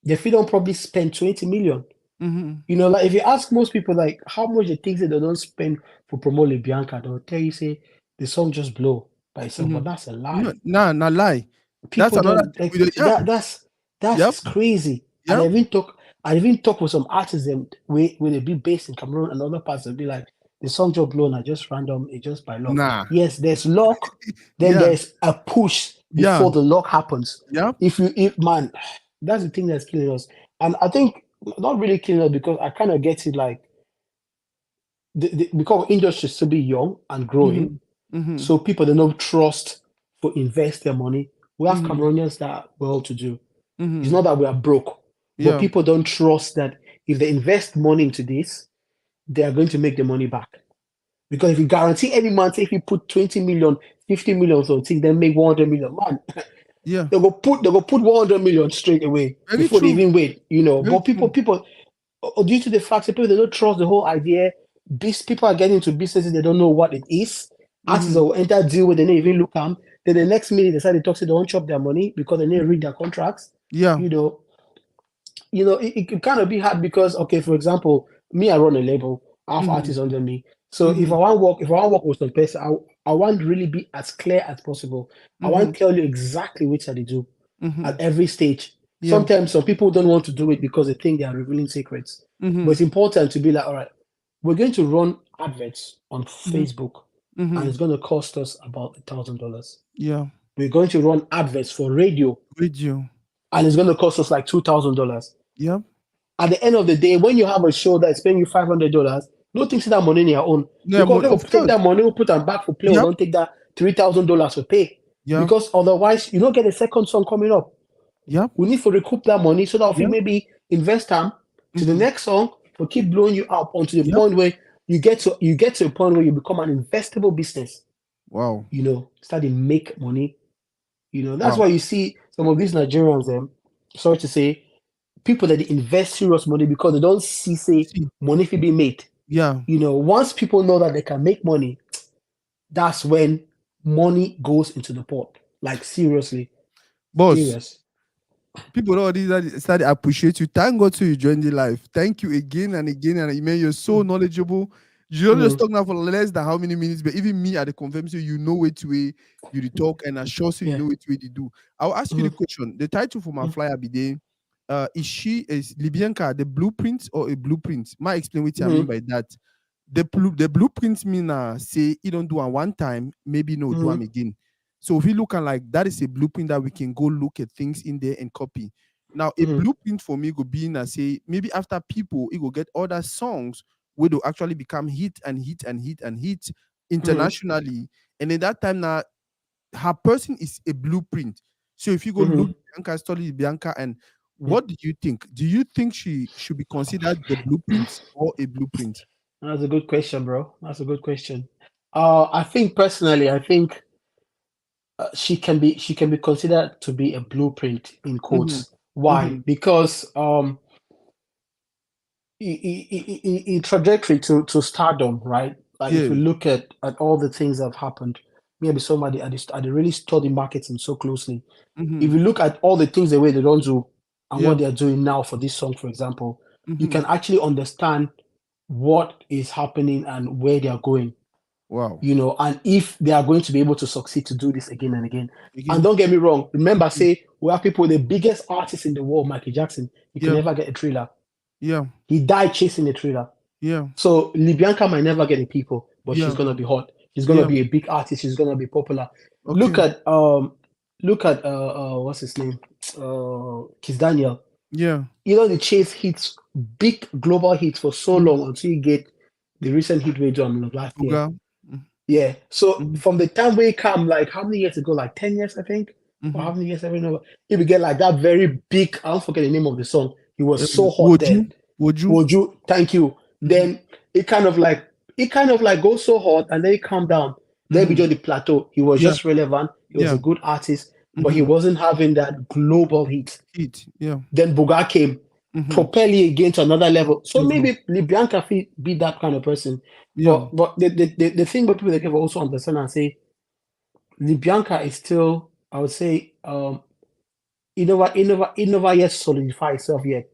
The fee don't probably spend 20 million. Mhm. Like if you ask most people like how much they think that they don't spend for promote Libianca, they'll tell you say the song just blow by itself. But Mhm. that's a No, lie. nah, nah, lie. That's People another don't thing we do. Yeah. that's Yep. is crazy. And Yep. I even talk with some artists them where they be based in Cameroon and other parts, they'll be like the song just blown are just random, it's just by luck. Nah. Yes, there's luck, then Yeah. there's a push Yeah. before the luck happens. Yep. If man, that's the thing that's killing us. And I think not really killing us because I kind of get it like because industry still be young and growing, Mhm. Mhm. so people they don't trust to invest their money. We have Mhm. Cameroonians that are well to do. It's Mhm. not that we are broke, but Yeah. people don't trust that if they invest money into this, they are going to make the money back. Because if you guarantee every month, if you put 20 million, 50 million or something, then make 100 million, man, Yeah. they go put 100 million straight away Very before they true. even wait. Very But true. people due to the fact that people they don't trust the whole idea. These people are getting into businesses they don't know what it is. Artists Mhm. will enter deal with they don't even look them. Then the next minute they decide to talk to they don't chop their money because they didn't read Mhm. their contracts. Yeah. You know, it can kind of be hard because okay, for example, me I run a label, I have Mhm. artists under me. So if I Mhm. want to work, if I want to work with some person, I want to really be as clear as possible. I want Mhm. to tell you exactly what they do Mhm. at every stage. Yeah. Sometimes some people don't want to do it because they think they are revealing secrets. But Mhm. it's important to be like, all right, we're going to run adverts on Mhm. Facebook and Mhm. it's going to cost us about $1,000. Yeah. We're going to run adverts for radio Radio. and it's going to cost us like $2,000. Yep. At the end of the day, when you have a show that's paying you $500, don't think that money in your own. Yeah, Because they will of take course. that money, will put them back for play, or Yep. don't take that $3,000 for pay. Yep. Because otherwise, you don't get a second song coming up. Yep. We need to recoup that money so that if you Yep. maybe invest time to the Mhm. next song, will keep blowing you up onto the Yep. point where you get to a point where you become an investable business. Wow. Start to make money. That's Wow. why you see some of these Nigerians, sorry to say, people that they invest serious money because they don't see say See. money can be made. Yeah. Once people know that they can make money, that's when money goes into the pot. Like seriously, Boss. serious. People already start to appreciate you. Thank God to you joined the life. Thank you again and again. And man, you're so Mm, knowledgeable. You don't just mm, talk now for less than how many minutes, but even me at the conference, you know which way you mm, talk and assure you yeah. know which way you do. I'll ask you the Mm, question. The title for my mm, flyer be there. Is Libianca the blueprint or a blueprint? Might explain what I mean mm, by that. The blueprint mean say you don't do it one time, maybe no do them mm, again. So if you look at like that is a blueprint that we can go look at things in there and copy. Now a mm, blueprint for me go be in say maybe after people it will get other songs where they'll actually become hit and hit and hit and hit mm, internationally. And in that time now her person is a blueprint. So if you go look mm, Bianca, study Bianca, and mm. what do you think? Do you think she should be considered the blueprint or a blueprint? That's a good question, bro. That's a good question. I think personally, I think she can be considered to be a blueprint in Mm-hmm. quotes. Why? Mm-hmm. Because in trajectory to stardom, right? Like if Yeah. you look at all the things that have happened, maybe somebody I did really study marketing so closely. Mm-hmm. If you look at all the things the way they don't do and what Yeah. they are doing now for this song, for example, you Mm-hmm. can actually understand what is happening and where they are going. Wow. And if they are going to be able to succeed to do this again and again. And Again. don't get me wrong, remember, Mhm. say we have people, the biggest artist in the world, Michael Jackson, he could Yeah. never get a thriller. Yeah. He died chasing a thriller. Yeah. So Libianca might never get the people, but she's Yeah. gonna be hot. She's gonna Yeah. be a big artist. She's gonna be popular. Look Okay. at um, look at what's his name? Kiss Daniel. Yeah. You know, the Chase hits big global hits for so Mhm. long until you get the recent hit we done last year. Buga. Mhm. Yeah. So Mhm. from the time we come, like how many years ago? Like 10 years, I think, or Mhm. how many years? I don't know. If we get like that very big, I don't forget the name of the song. He was so hot Would then. you? Would you? Would you? Thank you. Mhm. Then it kind of like goes so hot and then it calm down. Then we Mhm. just the plateau. He was Yeah. just relevant. He was Yeah. a good artist, but he Mhm. wasn't having that global hit. Heat. Yeah. Then Buga came, Mhm. propel it again to another level. So Level. maybe Libianca fit be that kind of person. Yeah. But the thing about people that can also understand and say Libianca is still, I would say, Innova yet solidify itself yet.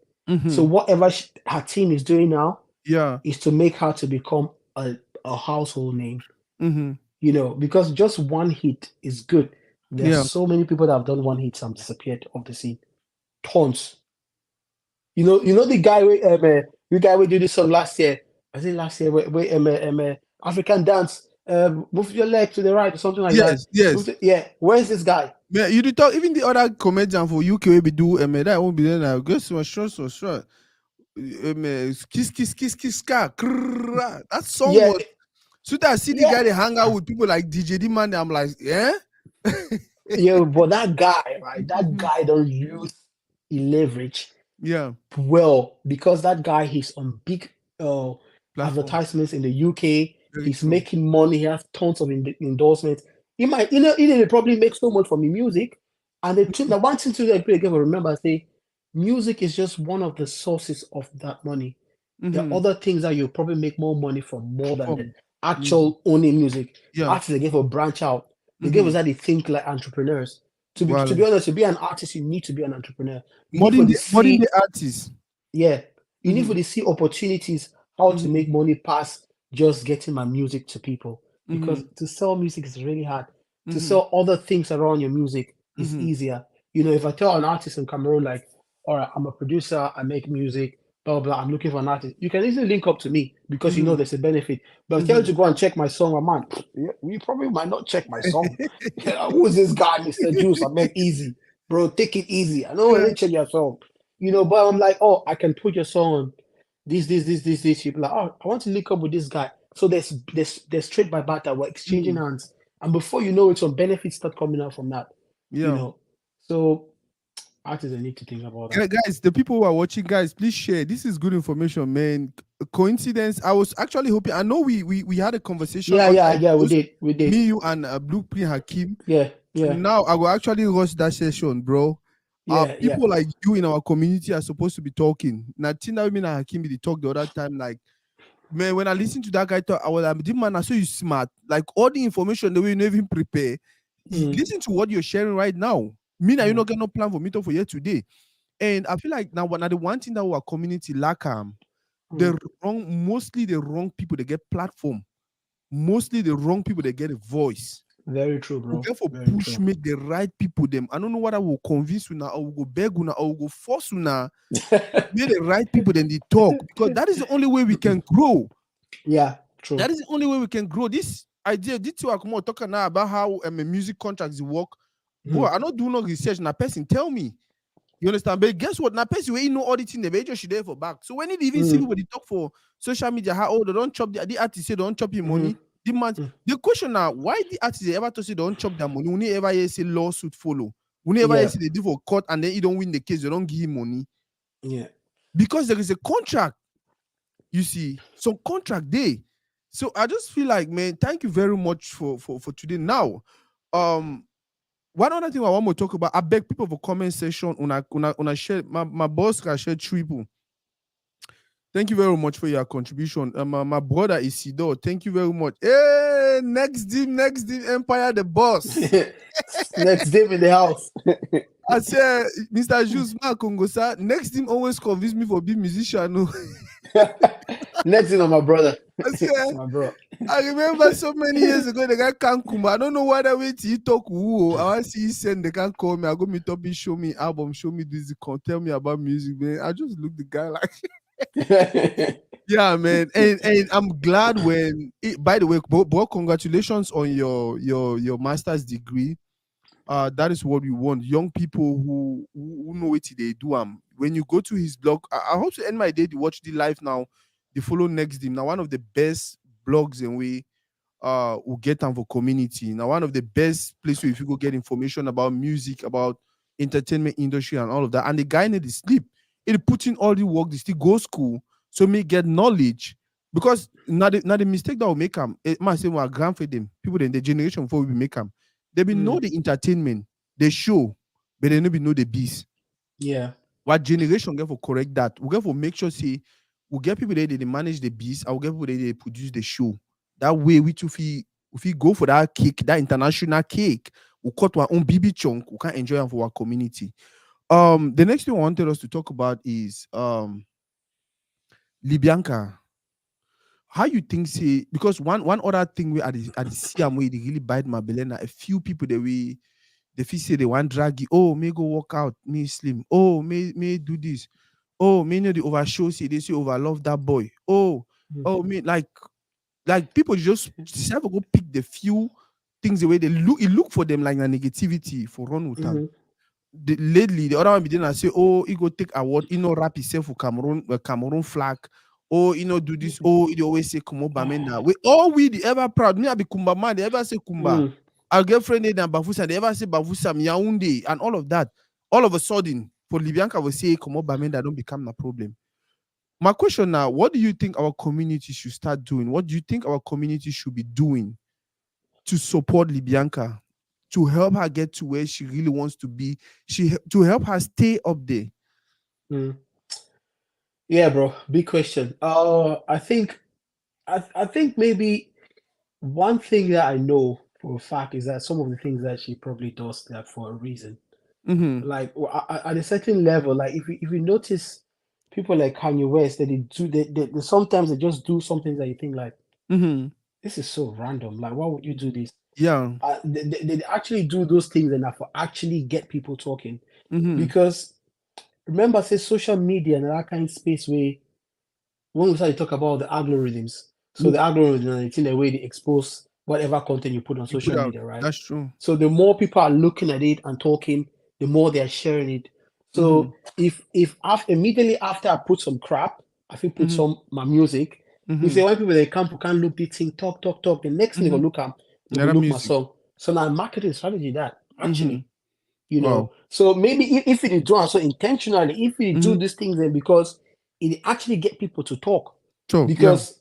So Mhm. whatever her team is doing now Yeah. is to make her to become a household name, Mhm. because just one hit is good. There are Yeah. so many people that have done one hit and disappeared off the scene. Tons. The guy we did this song last year. I think last year where African dance. Move your leg to the right or something like that. Yes. Yes. Yeah, where's this guy? Yeah, you did talk even the other comedian for UK will be do that won't be there now. Guess what short so short. Kiss kiss kiss kiss car. That song Yeah, was so that I see the yeah, guy they hang out with people like DJ D man. I'm like, yeah. yeah. But that guy, right? That Mhm. guy don't use the leverage Yeah, well, because that guy he's on big uh platforms. advertisements in the UK. Very He's true. making money. He has tons of endorsements. He probably make so much from the music. And the one thing to that again remember, say, music is just one of the sources of that money. There are Mm-hmm. other things that you probably make more money from more than the From music. actual owning music. Yeah. Artists again for branch out. They give Mm-hmm. us that they think like entrepreneurs. To be Well, honest, to be an artist, you need to be an entrepreneur. You need for modern the day, modern day see artists. yeah, you need Mm-hmm. for to see opportunities how to Mm-hmm. make money past just getting my music to people. Mm-hmm. Because to sell music is really hard. To Mm-hmm. sell other things around your music is Mm-hmm. easier. If I tell an artist in Cameroon, like, all right, I'm a producer, I make music, blah, blah, blah, I'm looking for an artist, you can easily link up to me because Mm-hmm. there's a benefit. But if I tell you Mm-hmm. to go and check my song, man, you probably might not check my song. Who's this guy, Mr. Juice? I meant easy. Bro, take it easy. I don't Yeah. want to check your song. But I'm like, oh, I can put your song on this. People like, oh, I want to link up with this guy. So there's trade by barter. We're exchanging Mm-hmm. hands, and before you know it, some benefits start coming out from that. You Yeah. know, so artists need to think about that. Guys, the people who are watching, guys, please share. This is good information, man. Coincidence. I was actually hoping. I know we had a conversation Yeah, under yeah, a yeah. We post, did, we did. me, you, and Blueprint Hakim. Yeah, yeah, And now I will actually host that session, bro. yeah, yeah. People like you in our community are supposed to be talking. Now, Tina, me and Hakim, they talked the other time. Like, man, when I listened to that guy talk, I was like, this man, I saw you smart. Like all the information the way you never even prepare. Mm, Listen to what you're sharing right now. Me now, you mm, not get no plan for meetup for here today. And I feel like now the one thing that our community lack mm. mostly the wrong people they get platform. Mostly the wrong people they get a voice. Very true, We bro. get for Very push true. make the right people them. I don't know what I will convince you now, or will go beg you now, or will go force you now. Make the right people then they talk because that is the only way we can grow. Yeah, That true. is the only way we can grow. This idea, this two are come out talking now about how music contracts work. Boy, Mm, I don't do no research. Now, person tell me. You understand? But guess what? Now, person we know all the thing, the major should there for back. So when you even see mm, people they talk for social media, how they don't chop the artist say they don't chop your mm, money. The man, mm. the question now, why the artist they ever to say they don't chop their money? We never hear say lawsuit follow. We never hear Yeah, say they do for court and then you don't win the case, they don't give him money. yeah. Because there is a contract, you see, some contract day. So I just feel like, man, thank you very much for today. Now, um, one other thing I want to talk about, I beg people for comment section when I share my boss can share triple. Thank you very much for your contribution. My brother Isidore, thank you very much. Hey, next team, Empire the boss. Next day in the house. I said, Mr. Jules Kongosa, next team always convince me for being musician. No. Next thing on my brother. I said, My bro. I remember so many years ago, the guy can't come. I don't know why that way he talk. Woo. I want to see he send the guy call me. I go meet up, he show me album, show me this, tell me about music, man. I just look the guy like Yeah, man, and I'm glad by the way, boy, congratulations on your master's degree. That is what we want. Young people who know what they do. When you go to his blog, I hope to end my day to watch the live now. The follow next him now. One of the best blogs in way will get them for community. Now, one of the best places if you go get information about music, about entertainment industry and all of that. And the guy need to sleep. He put in all the work, they still go school, so me get knowledge. Because not the mistake that will make them. It might say well grandfather them, people in the generation before we make them. They be know Mm, the entertainment, the show, but they never know the beast. yeah. What generation get for correct that? We get for make sure say we get people there they manage the beast, I will get people there they produce the show. That way we too feel if we go for that cake, that international cake, we cut our own BB chunk, we can enjoy it for our community. The next thing I wanted us to talk about is Libianca. How you think say because one other thing we at the CM way they really bite my belly na a few people that we they feel say they want drag you. Oh, may go work out, me slim. Oh, may do this. Oh, me know the overshow say they say overlove that boy. Oh, Mm, oh me like people just self go pick the few things the way they look for them like a negativity for run with them. mhm, Lately the other one be then I say, oh, he go take award, he no rap himself for Cameroon flag. Oh, he no do this. Oh, he always say Kumo Bamenda. We all we the ever proud. Me I be Kumba man. They ever say Kumba. mm, Our girlfriend and Bafusa. They ever say Bafusa Yaounde and all of that. All of a sudden, for Libianca will say Kumo Bamenda don't become a problem. My question now: what do you think our community should start doing? What do you think our community should be doing to support Libianca, to help her get to where she really wants to be, to help her stay up there. mm. Yeah, bro. Big question. I think maybe one thing that I know for a fact is that some of the things that she probably does that for a reason. Mm-hmm. Like at a certain level, like if you notice people like Kanye West that they sometimes they just do something that you think like Mm-hmm. this is so random. Like why would you do this? Yeah. They actually do those things and that for actually get people talking Mm-hmm. because remember say social media and that kind of space where when we start to talk about the algorithms, so Yeah. the algorithm it's in the way they expose whatever content you put on You put social out. media, right? That's true. So the more people are looking at it and talking, the more they are sharing it. Mm-hmm. So if after immediately after I put some crap, I think put Mm-hmm. some my music. You Mm-hmm. say when people they come who can't look this thing, talk. The next thing they Mm-hmm. go look at, they go Another look my music. song. So now marketing strategy that Mm-hmm. actually you Wow. know. So maybe if it is done so intentionally, if we do Mm-hmm. these things, then because it actually get people to talk, Talk. Yeah. because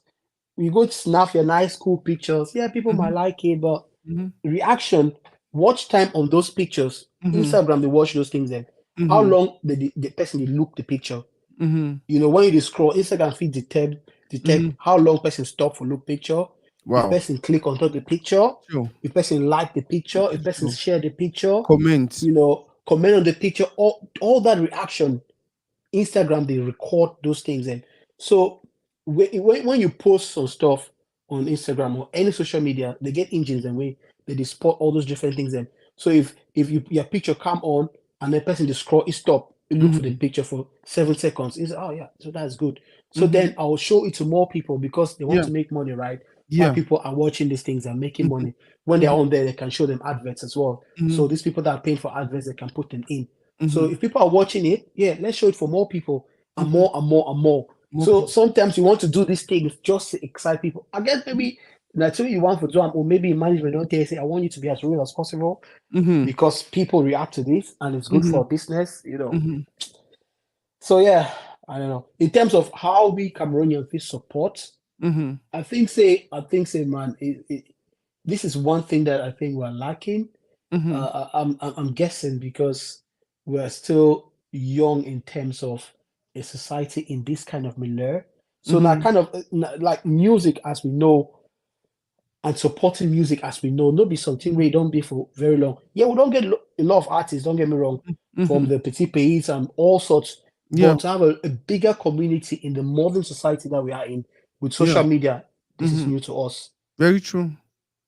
you go to snap your nice cool pictures, yeah, people might Mm-hmm. like it, but Mm-hmm. reaction, watch time on those pictures, Mm-hmm. Instagram they watch those things. Then how Mm-hmm. long the person they look the picture? Mm-hmm. You know when you dey scroll, Instagram feed detect Mm-hmm. how long person stop for look picture, if Wow. person click on top the picture, Sure. if person like the The picture, if person picture. share the picture, Comment. you know, comment on the picture, all that reaction, Instagram they record those things. And so when you post some stuff on Instagram or any social media, they get engines and way they spot all those different things. And so if your picture come on and the person they scroll, it stop, you look for the Mm-hmm. picture for 7 seconds. It's oh yeah, so that's good. So Mm-hmm. then I'll show it to more people because they want Yeah. to make money, right? While Yeah. people are watching these things and making Mm-hmm. money. When they're Mm-hmm. on there, they can show them adverts as well. Mm-hmm. So these people that are paying for adverts, they can put them in. So Mm-hmm. if people are watching it, yeah, let's show it for more people and Mm-hmm. more and more and more. More So people. sometimes you want to do these things just to excite people. I guess maybe that's what you want for John, or maybe management don't tell you, say, I want you to be as real as possible Mm-hmm. because people react to this and it's good Mm-hmm. for business. Mm-hmm. So yeah, I don't know. In terms of how we Cameroonian feel support, Mm-hmm. I think say, man, this is one thing that I think we're lacking. Mm-hmm. I'm guessing because we're still young in terms of a society in this kind of milieu. So now, Mm-hmm. kind of like music as we know and supporting music as we know, not be something we don't be for very long. Yeah, we don't get a lot of artists. Don't get me wrong, from Mm-hmm. the petit pays and all sorts. Yeah. But to have a bigger community in the modern society that we are in with Yeah. social media, this is Mm-hmm. new to us. Very true.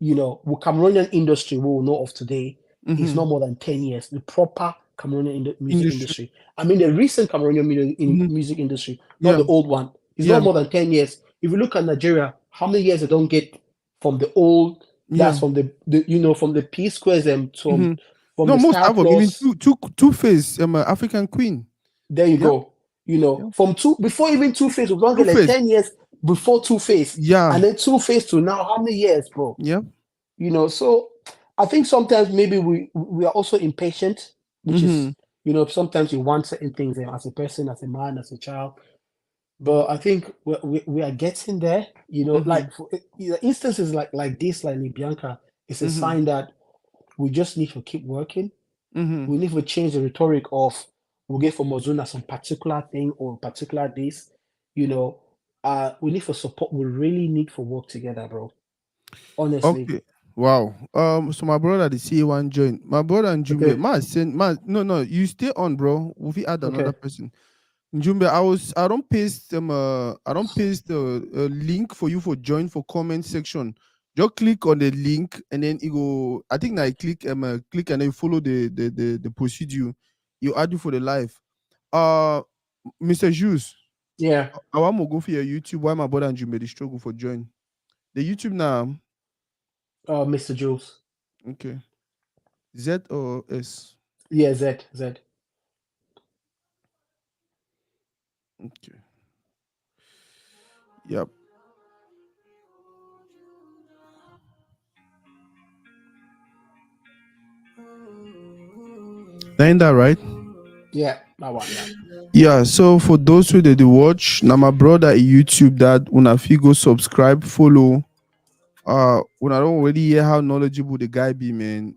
With Cameroonian industry we will know of today is Mm-hmm. not more than 10 years. The proper Cameroonian music Industry. industry. I mean, the recent Cameroonian Mm-hmm. music industry, not Yeah. the old one. It's not Yeah. more than 10 years. If you look at Nigeria, how many years they don't get from the old, that's Yeah. from the from the P squares and Mm-hmm. from No, the most Star album, even Plus. two face African Queen. There you Yeah. go. Yeah. From two before even Two Face, we don't Two get like face. 10 years before Two Face. Yeah. And then Two Face to now, how many years, bro? Yeah. So I think sometimes maybe we are also impatient, which Mm-hmm. is, sometimes you want certain things as a person, as a man, as a child. But I think we are getting there. Mm-hmm. Like for instances like this, like Libianca, it's a Mm-hmm. sign that we just need to keep working. Mm-hmm. We need to change the rhetoric of we get for Mozuna some particular thing or particular this. You know, we need for support. We really need for work together, bro. Honestly. Okay. Wow. So my brother, the CA1 joined. My brother and Jumbe. Okay. Ma send ma no, you stay on, bro. We add another Okay. person. Jumbe, I don't paste I don't paste a link for you for join for comment section. Just click on the link and then you go. I think I click and then you follow the procedure. You add you for the live. Uh, Mr. Juice, Yeah. I want to go for your YouTube. Why my brother and Jumbe they struggle for join the YouTube now? Mr. Jules. Okay, Z or S? Yeah, Z. Z. Okay, yep. Ain't that right? Yeah, that one. Yeah. Yeah, so for those who did the watch, now my brother YouTube that when I feel go subscribe, follow. When I don't already hear how knowledgeable the guy be, man.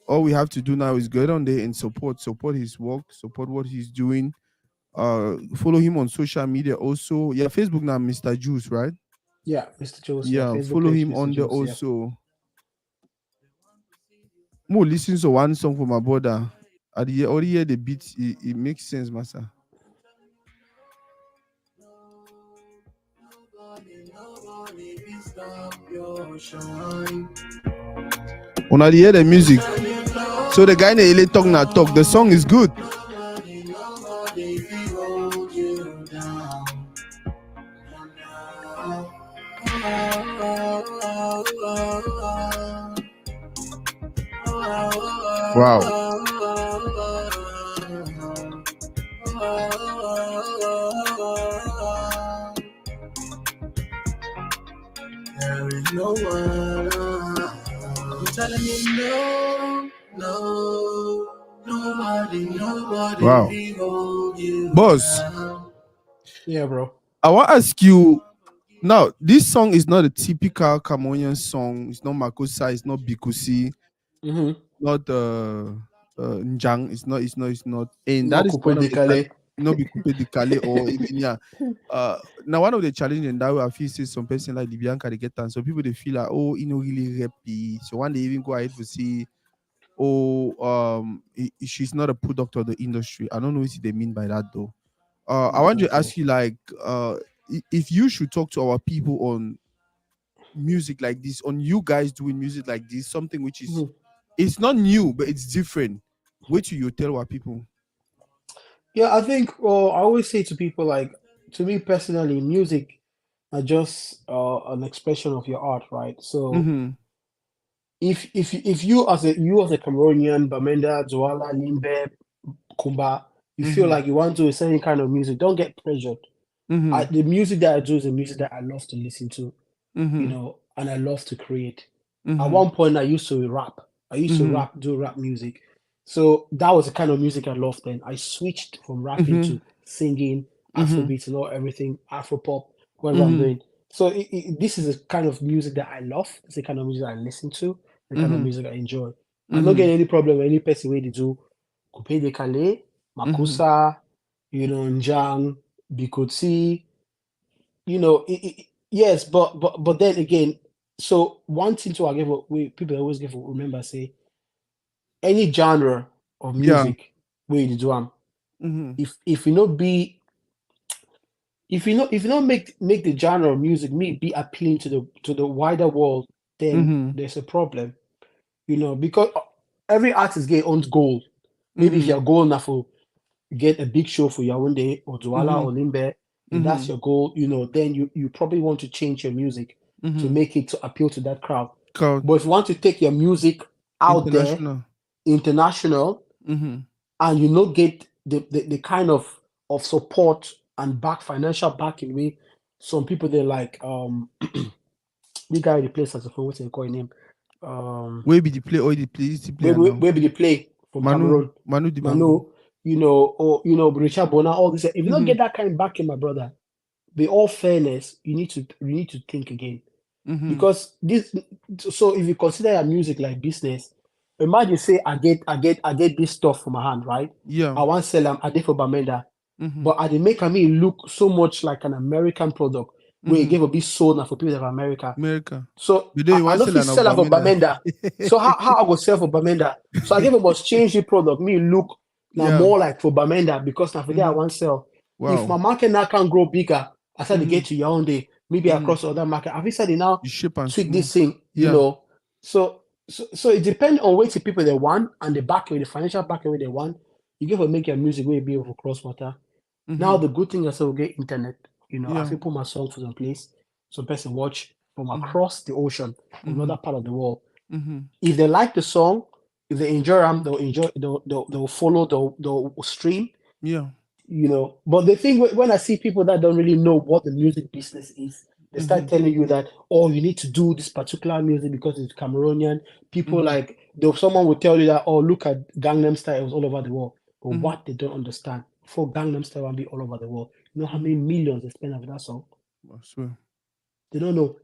All we have to do now is get on there and support his work, support what he's doing. Follow him on social media also. Yeah, Facebook now, Mr. Juice, right? Yeah, Mr. Jules. Yeah, Yeah, Facebook follow page, him Mr. on there Jules. Yeah. also. More listen to one song for my brother. At the already hear the beat, it makes sense, master. When I hear the music, so the guy in the talk na talk. The song is good. Wow. There is no one. I'm telling you, nobody. Wow. Boss, Yeah, bro. I want to ask you now. This song is not a typical Cameroonian song. It's not Makosa. It's not Bikusi. Mm-hmm. Not Njang. It's not. And No that is coupe one of the décalé. not be Coupe de Calais or even yeah. Now one of the challenges in that way I feel say some person like Libianca they get and some people they feel like oh you know really happy. So one they even go ahead to say oh she's not a product of the industry. I don't know what they mean by that though. I want to Okay. ask you like if you should talk to our people on music like this, on you guys doing music like this, something which is Mhm. it's not new but it's different. What do you tell our people? Yeah, I think. Well, I always say to people like, to me personally, music are just an expression of your art, right? So Mm-hmm. if you as a Cameroonian, Bamenda, Douala, Limbe, Kumba, you feel Mm-hmm. like you want to do a certain kind of music, don't get pressured. Mm-hmm. The music that I do is the music that I love to listen to, Mm-hmm. and I love to create. At Mm-hmm. one point, I used to rap. I used to Mm-hmm. do rap music. So that was the kind of music I loved then. I switched from rapping Mm-hmm. to singing, Mm-hmm. Afrobeats and all everything, Afropop, whatever I'm Mm-hmm. doing. So this is the kind of music that I love. It's the kind of music I listen to, the kind of Mm-hmm. music I enjoy. I'm not Mm-hmm. getting any problem with any person where they do Coupe de Calais, Mm-hmm. Makusa, Njang, Bikoti, yes, but then again, so one thing to I give we people always give remember say any genre of Yeah. music where you do am, Mm-hmm. if you not be if you not make the genre of music me be appealing to the wider world, then Mm-hmm. there's a problem, because every artist get own goal. Maybe if Mm-hmm. your goal na for get a big show for Yaoundé or Douala Mm-hmm. or Limbe, if Mm-hmm. that's your goal, then you probably want to change your music to Mm-hmm. make it to appeal to that crowd. Crowd. But if you want to take your music out there, International. international, Mm-hmm. and get the kind of support and financial backing way, some people they like the guy the plays saxophone, what's he call his name? Um Where be the play or the play? Is the player now? where be the play from Manu. Cameroon? Manu Dibango. Mano, or Richard Bona, all this. If you don't Mm-hmm. get that kind of backing, my brother, be all fairness, you need to think again. Mm-hmm. Because this so if you consider your music like business, imagine say I get this stuff for my hand, right? Yeah. I want sell them, I did for Bamenda, Mm-hmm. but I did make me look so much like an American product where it Mm-hmm. gave a bit sold now for people of America. America. So But then I, you I want to know if sell you an sell her for Obameda. Bamenda. So how I go sell for Bamenda? So I give them must change the product. Me look now Yeah. more like for Bamenda because now for there I Mm-hmm. want sell. If Wow. my market now can grow bigger, I start to Mm-hmm. get to Yaoundé, maybe Mm-hmm. across other market. Have you said now You shape and tweak small. this thing, Yeah. So it depends on which people they want and the backing, the financial backing they want. You give a make your music way be over cross water. Now Mm-hmm. the good thing is that we get internet. I Yeah. can put my song for some place, some person watch from Mm-hmm. across the ocean, from Mm-hmm. another part of the world. Mm-hmm. If they like the song, if they enjoy them, they'll enjoy. They'll follow. They'll stream. Yeah. But the thing when I see people that don't really know what the music business is, they Mm-hmm. start telling you that you need to do this particular music because it's Cameroonian. People Mm-hmm. like someone will tell you that look at Gangnam Style, it was all over the world. But Mm-hmm. what they don't understand, for Gangnam Style and be all over the world, you know how Mm-hmm. many millions they spend on that song? I swear. They don't know.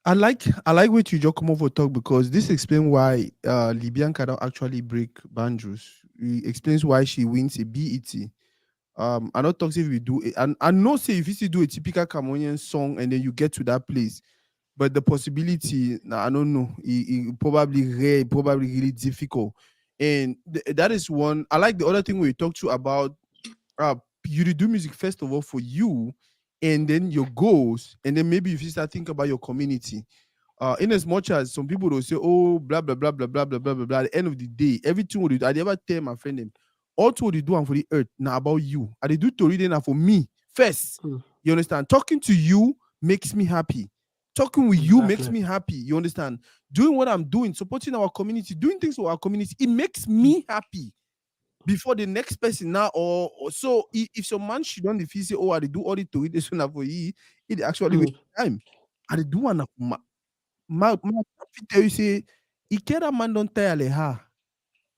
I like what you just come over talk because this explains why Libianca don't actually break boundaries. It explains why she wins a BET. I not talk say if we do it, and I know say if you still do a typical Cameroonian song and then you get to that place, but the possibility, nah, I don't know, it probably rare, probably really difficult, and that is one. I like the other thing we talked to about uh you to do music first of all for you, and then your goals, and then maybe if you start thinking about your community, in as much as some people will say, oh, blah, blah, blah, blah, blah, blah, blah, blah, blah. At the end of the day, everything what they do, I never tell my friend them, all what they do and for the earth, now about you. I they do to read now for me first. Hmm. You understand? Talking to you makes me happy. Talking with you makes Exactly. me happy. You understand? Doing what I'm doing, supporting our community, doing things for our community, it makes me happy before the next person now or so if some man should don't if he say oh I dey do all the to this one for you it actually Hmm. waste time I dey do one for my fit tell you say e get that man don tire like her.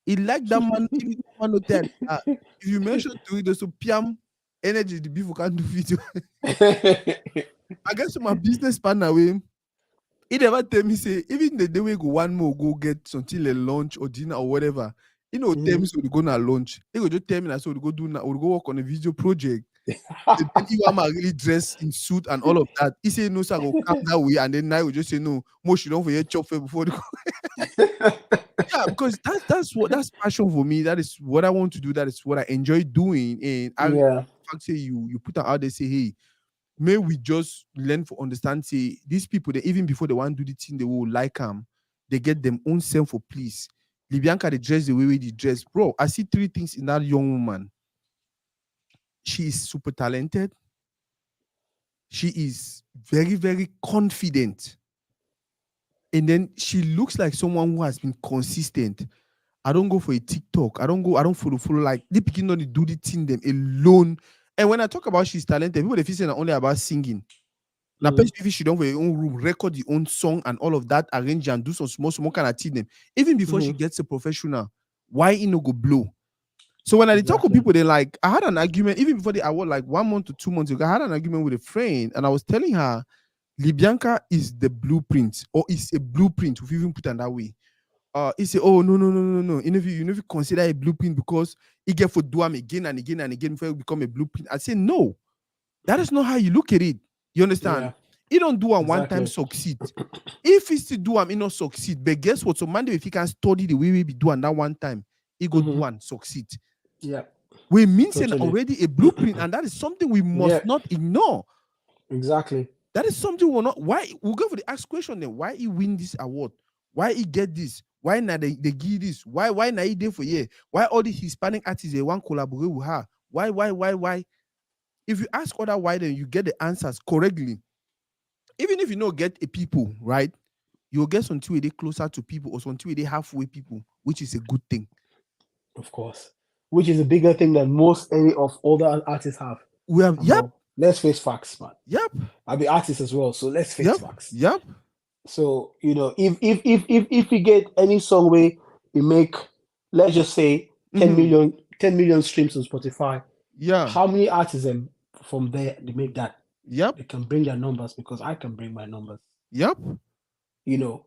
He like that man, even that man no tire like her. If you mention to it, so piam energy the people can do video. I guess my business partner with he never tell me say even the day we go one more go get something like lunch or dinner or whatever. You know, tell Mhm. me so we go na lunch. He go just tell me that so we go do now we go work on a video project. Then you am really dressed in suit and all of that. He say no, sir, go come that way, and then now we just say no. Most you don't forget chop first before the yeah, because that's passion for me. That is what I want to do. That is what I enjoy doing. And I really Yeah. the fact say you put out there say, hey, may we just learn for understand. Say these people they even before they want to do the thing, they will like them. They get them own self for please. Libianca they dress the way they dress. Bro, I see three things in that young woman. She is super talented. She is very, very confident. And then she looks like someone who has been consistent. I don't go for a TikTok. I don't follow. Like they begin to do the thing them alone. And when I talk about she's talented, people they feel say not only about singing. Now, Mm. person if she don't for her own room, record the own song and all of that, arrange and do some small kind of thing them. Even before she Mhm. gets a professional, why it no go blow? So when I talk with Exactly. people, they like I had an argument even before the award, like 1 month to 2 months ago. I had an argument with a friend, and I was telling her Libianca is the blueprint, or is a blueprint, if you even put it that way. He say, oh no, no, no, no, no. You never consider a blueprint because he get for do them again and again and again before it become a blueprint. I say, no, that is not how you look at it. You understand? Yeah. He don't do one time Exactly. succeed. If he still do he not succeed. But guess what? So Monday, if he can study the way we be doing that one time, he go Hmm. do and succeed. Yeah. We mean saying Totally. already a blueprint, and that is something we must Yeah. not ignore. Exactly. That is something we're not. Why we'll go for the ask question then? Why he win this award? Why he get this? Why not they give this? Why not they for year? Why all the Hispanic artists they want collaborate with her? Why? If you ask other why, then you get the answers correctly. Even if you don't get a people, right? You'll get something where they closer to people or something where they halfway people, which is a good thing. Of course. Which is a bigger thing than most any of other artists have. We have And bro, let's face facts, man. yep, I'll be artist as well, so let's face yep, facts. yep. So if you get any song where you make, let's just say 10 Mhm. million 10 million streams on Spotify, Yeah, how many artists from there they make that? yep, They can bring their numbers because I can bring my numbers. yep, You know,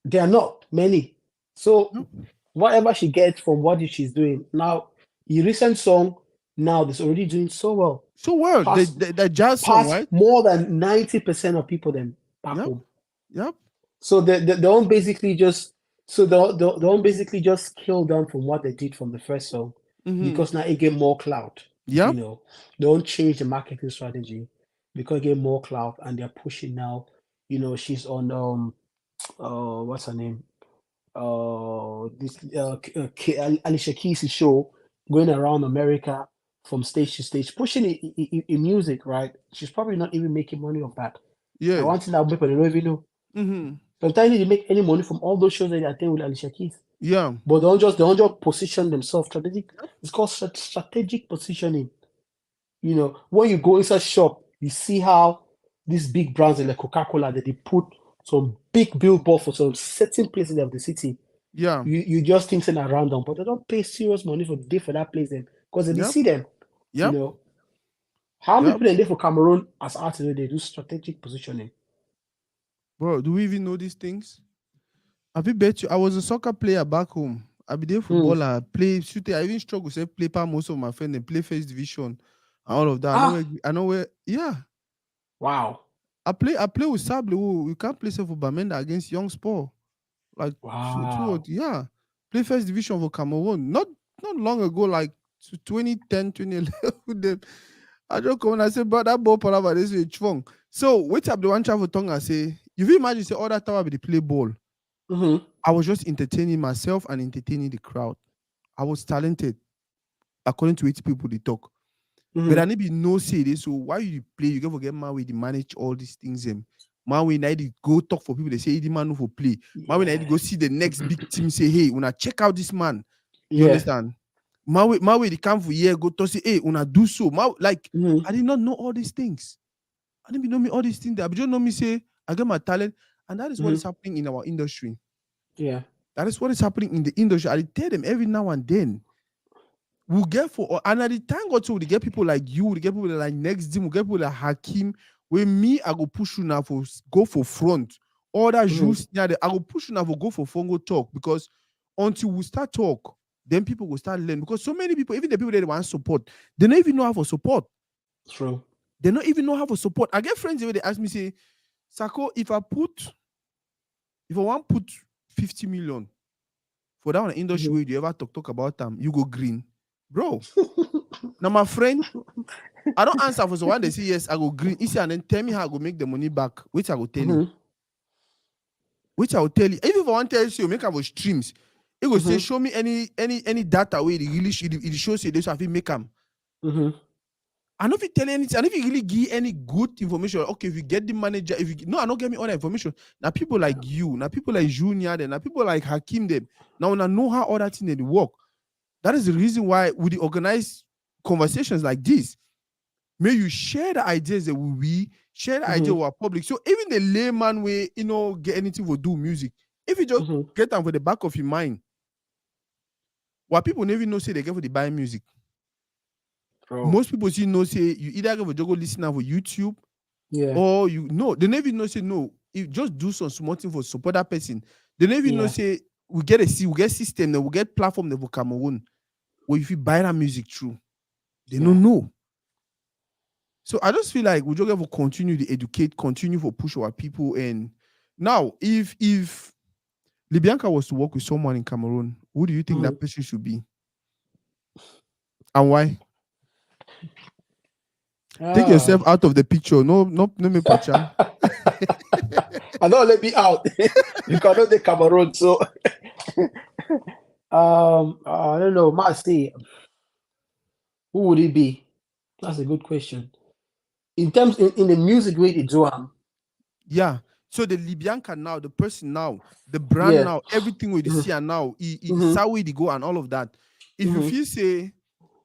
there are not many. So yep. whatever she gets from what she's doing now, the recent song now is already doing so well. So well, Past the jazz song, past right? more than 90% of people them back Yep, home. yep. So they don't basically just they don't basically just kill them from what they did from the first song Mm-hmm. because now it get more clout. You Yep, know, they don't change the marketing strategy because it get more clout and they're pushing now. You know, she's on what's her name? This Alicia Keys' show going around America from stage to stage, pushing in music, right? She's probably not even making money off that. I yes. want to now people they don't even know. Mm-hmm. Sometimes they make any money from all those shows that they attend with Alicia Keys. Yeah. But they don't just position themselves strategic. Yep. It's called strategic positioning. You know, when you go inside shop, you see how these big brands like Coca-Cola that they put some big billboard for some certain places of the city. Yeah. You just think they're random, but they don't pay serious money for day for that place then because they Yep. see them. You Yep. know, how many Yep. people in there for Cameroon as artists they do strategic positioning? Bro, do we even know these things? I be bet you I was a soccer player back home. I be there Hmm. footballer, play shooter. I even struggle say play par most of my friends and play first division and all of that. Ah, I know where yeah. wow, I play with Sable who you can't play for Bamenda against Young Sport. Like wow. yeah. Play first division for Cameroon. Not long ago, like 2010, 2011. Them. I just come and I say, but that ball palava this is strong. So wait up the one travel tongue I say, if you imagine say all that time I be the play ball. Mm-hmm. I was just entertaining myself and entertaining the crowd. I was talented, according to which people they talk. But I Mm-hmm. need be no say this. So why you play? You go forget my way to manage all these things. My way I need go talk for people. They say the man no for play. My way I need Yeah. go see the next big team. Say hey, when I check out this man, you Yeah. understand? My way they come for year go to say hey, when I do so. Like Mm-hmm. I did not know all these things. I didn't know me all these things. I just know me say I get my talent, and that is what is Mm-hmm. happening in our industry. Yeah. That is what is happening in the industry. I tell them every now and then. We'll get for and at the time God so we get people like you, we get people like next team, we get people like Hakim. With me, I go push you now for go for front. All that Mm-hmm. juice, yeah, I go push you now for go for phone, go talk because until we start talk, then people will start learn. Because so many people, even the people that want support, they don't even know how to support. True. They don't even know how to support. I get friends where they ask me, say, Sako, if I want put 50 million for that one industry Mm-hmm. where you ever talk about them, you go green. Bro. Now my friend, I don't answer for so when they say yes, I go green. Easy and then tell me how I go make the money back, which I will tell you. Mm-hmm. Which I will tell you. If I want to tell you, make our streams. It will say, Mm-hmm. show me any data where it really it shows you this have make them. Mm-hmm. And if you tell anything, and if you really give any good information, okay, if you get the manager, if you no, I don't get me all the information. Now people like Yeah. you, now people like Junior, then now people like Hakim them. Now when I know how all that thing they work. That is the reason why we organize conversations like this. May you share the ideas that we share the idea Mm-hmm. with our public. So even the layman way, get anything for do music. If you just Mm-hmm. get them for the back of your mind, what people never know say they get for the buy music. True. Most people see know say you either get for go listen for YouTube Yeah. or you no, they never know say no. You just do some small thing for support that person. They never know Yeah. say we get system, then we get platform that for Cameroon. Where if you buy that music through, they Yeah. don't know. So I just feel like we just have to continue to educate, continue to push our people. And now, if Libianca was to work with someone in Cameroon, who do you think Mm-hmm. that person should be, and why? Take yourself Ah. out of the picture. No, me pacha. I don't let me out. You cannot take Cameroon, so I don't know. Might say, who would it be? That's a good question. In the music way they do Yeah. So the Libianca now, the person now, the brand yeah. now, everything with the Mm-hmm. see and now, Mm-hmm. how way they go and all of that. If you Mm-hmm. feel say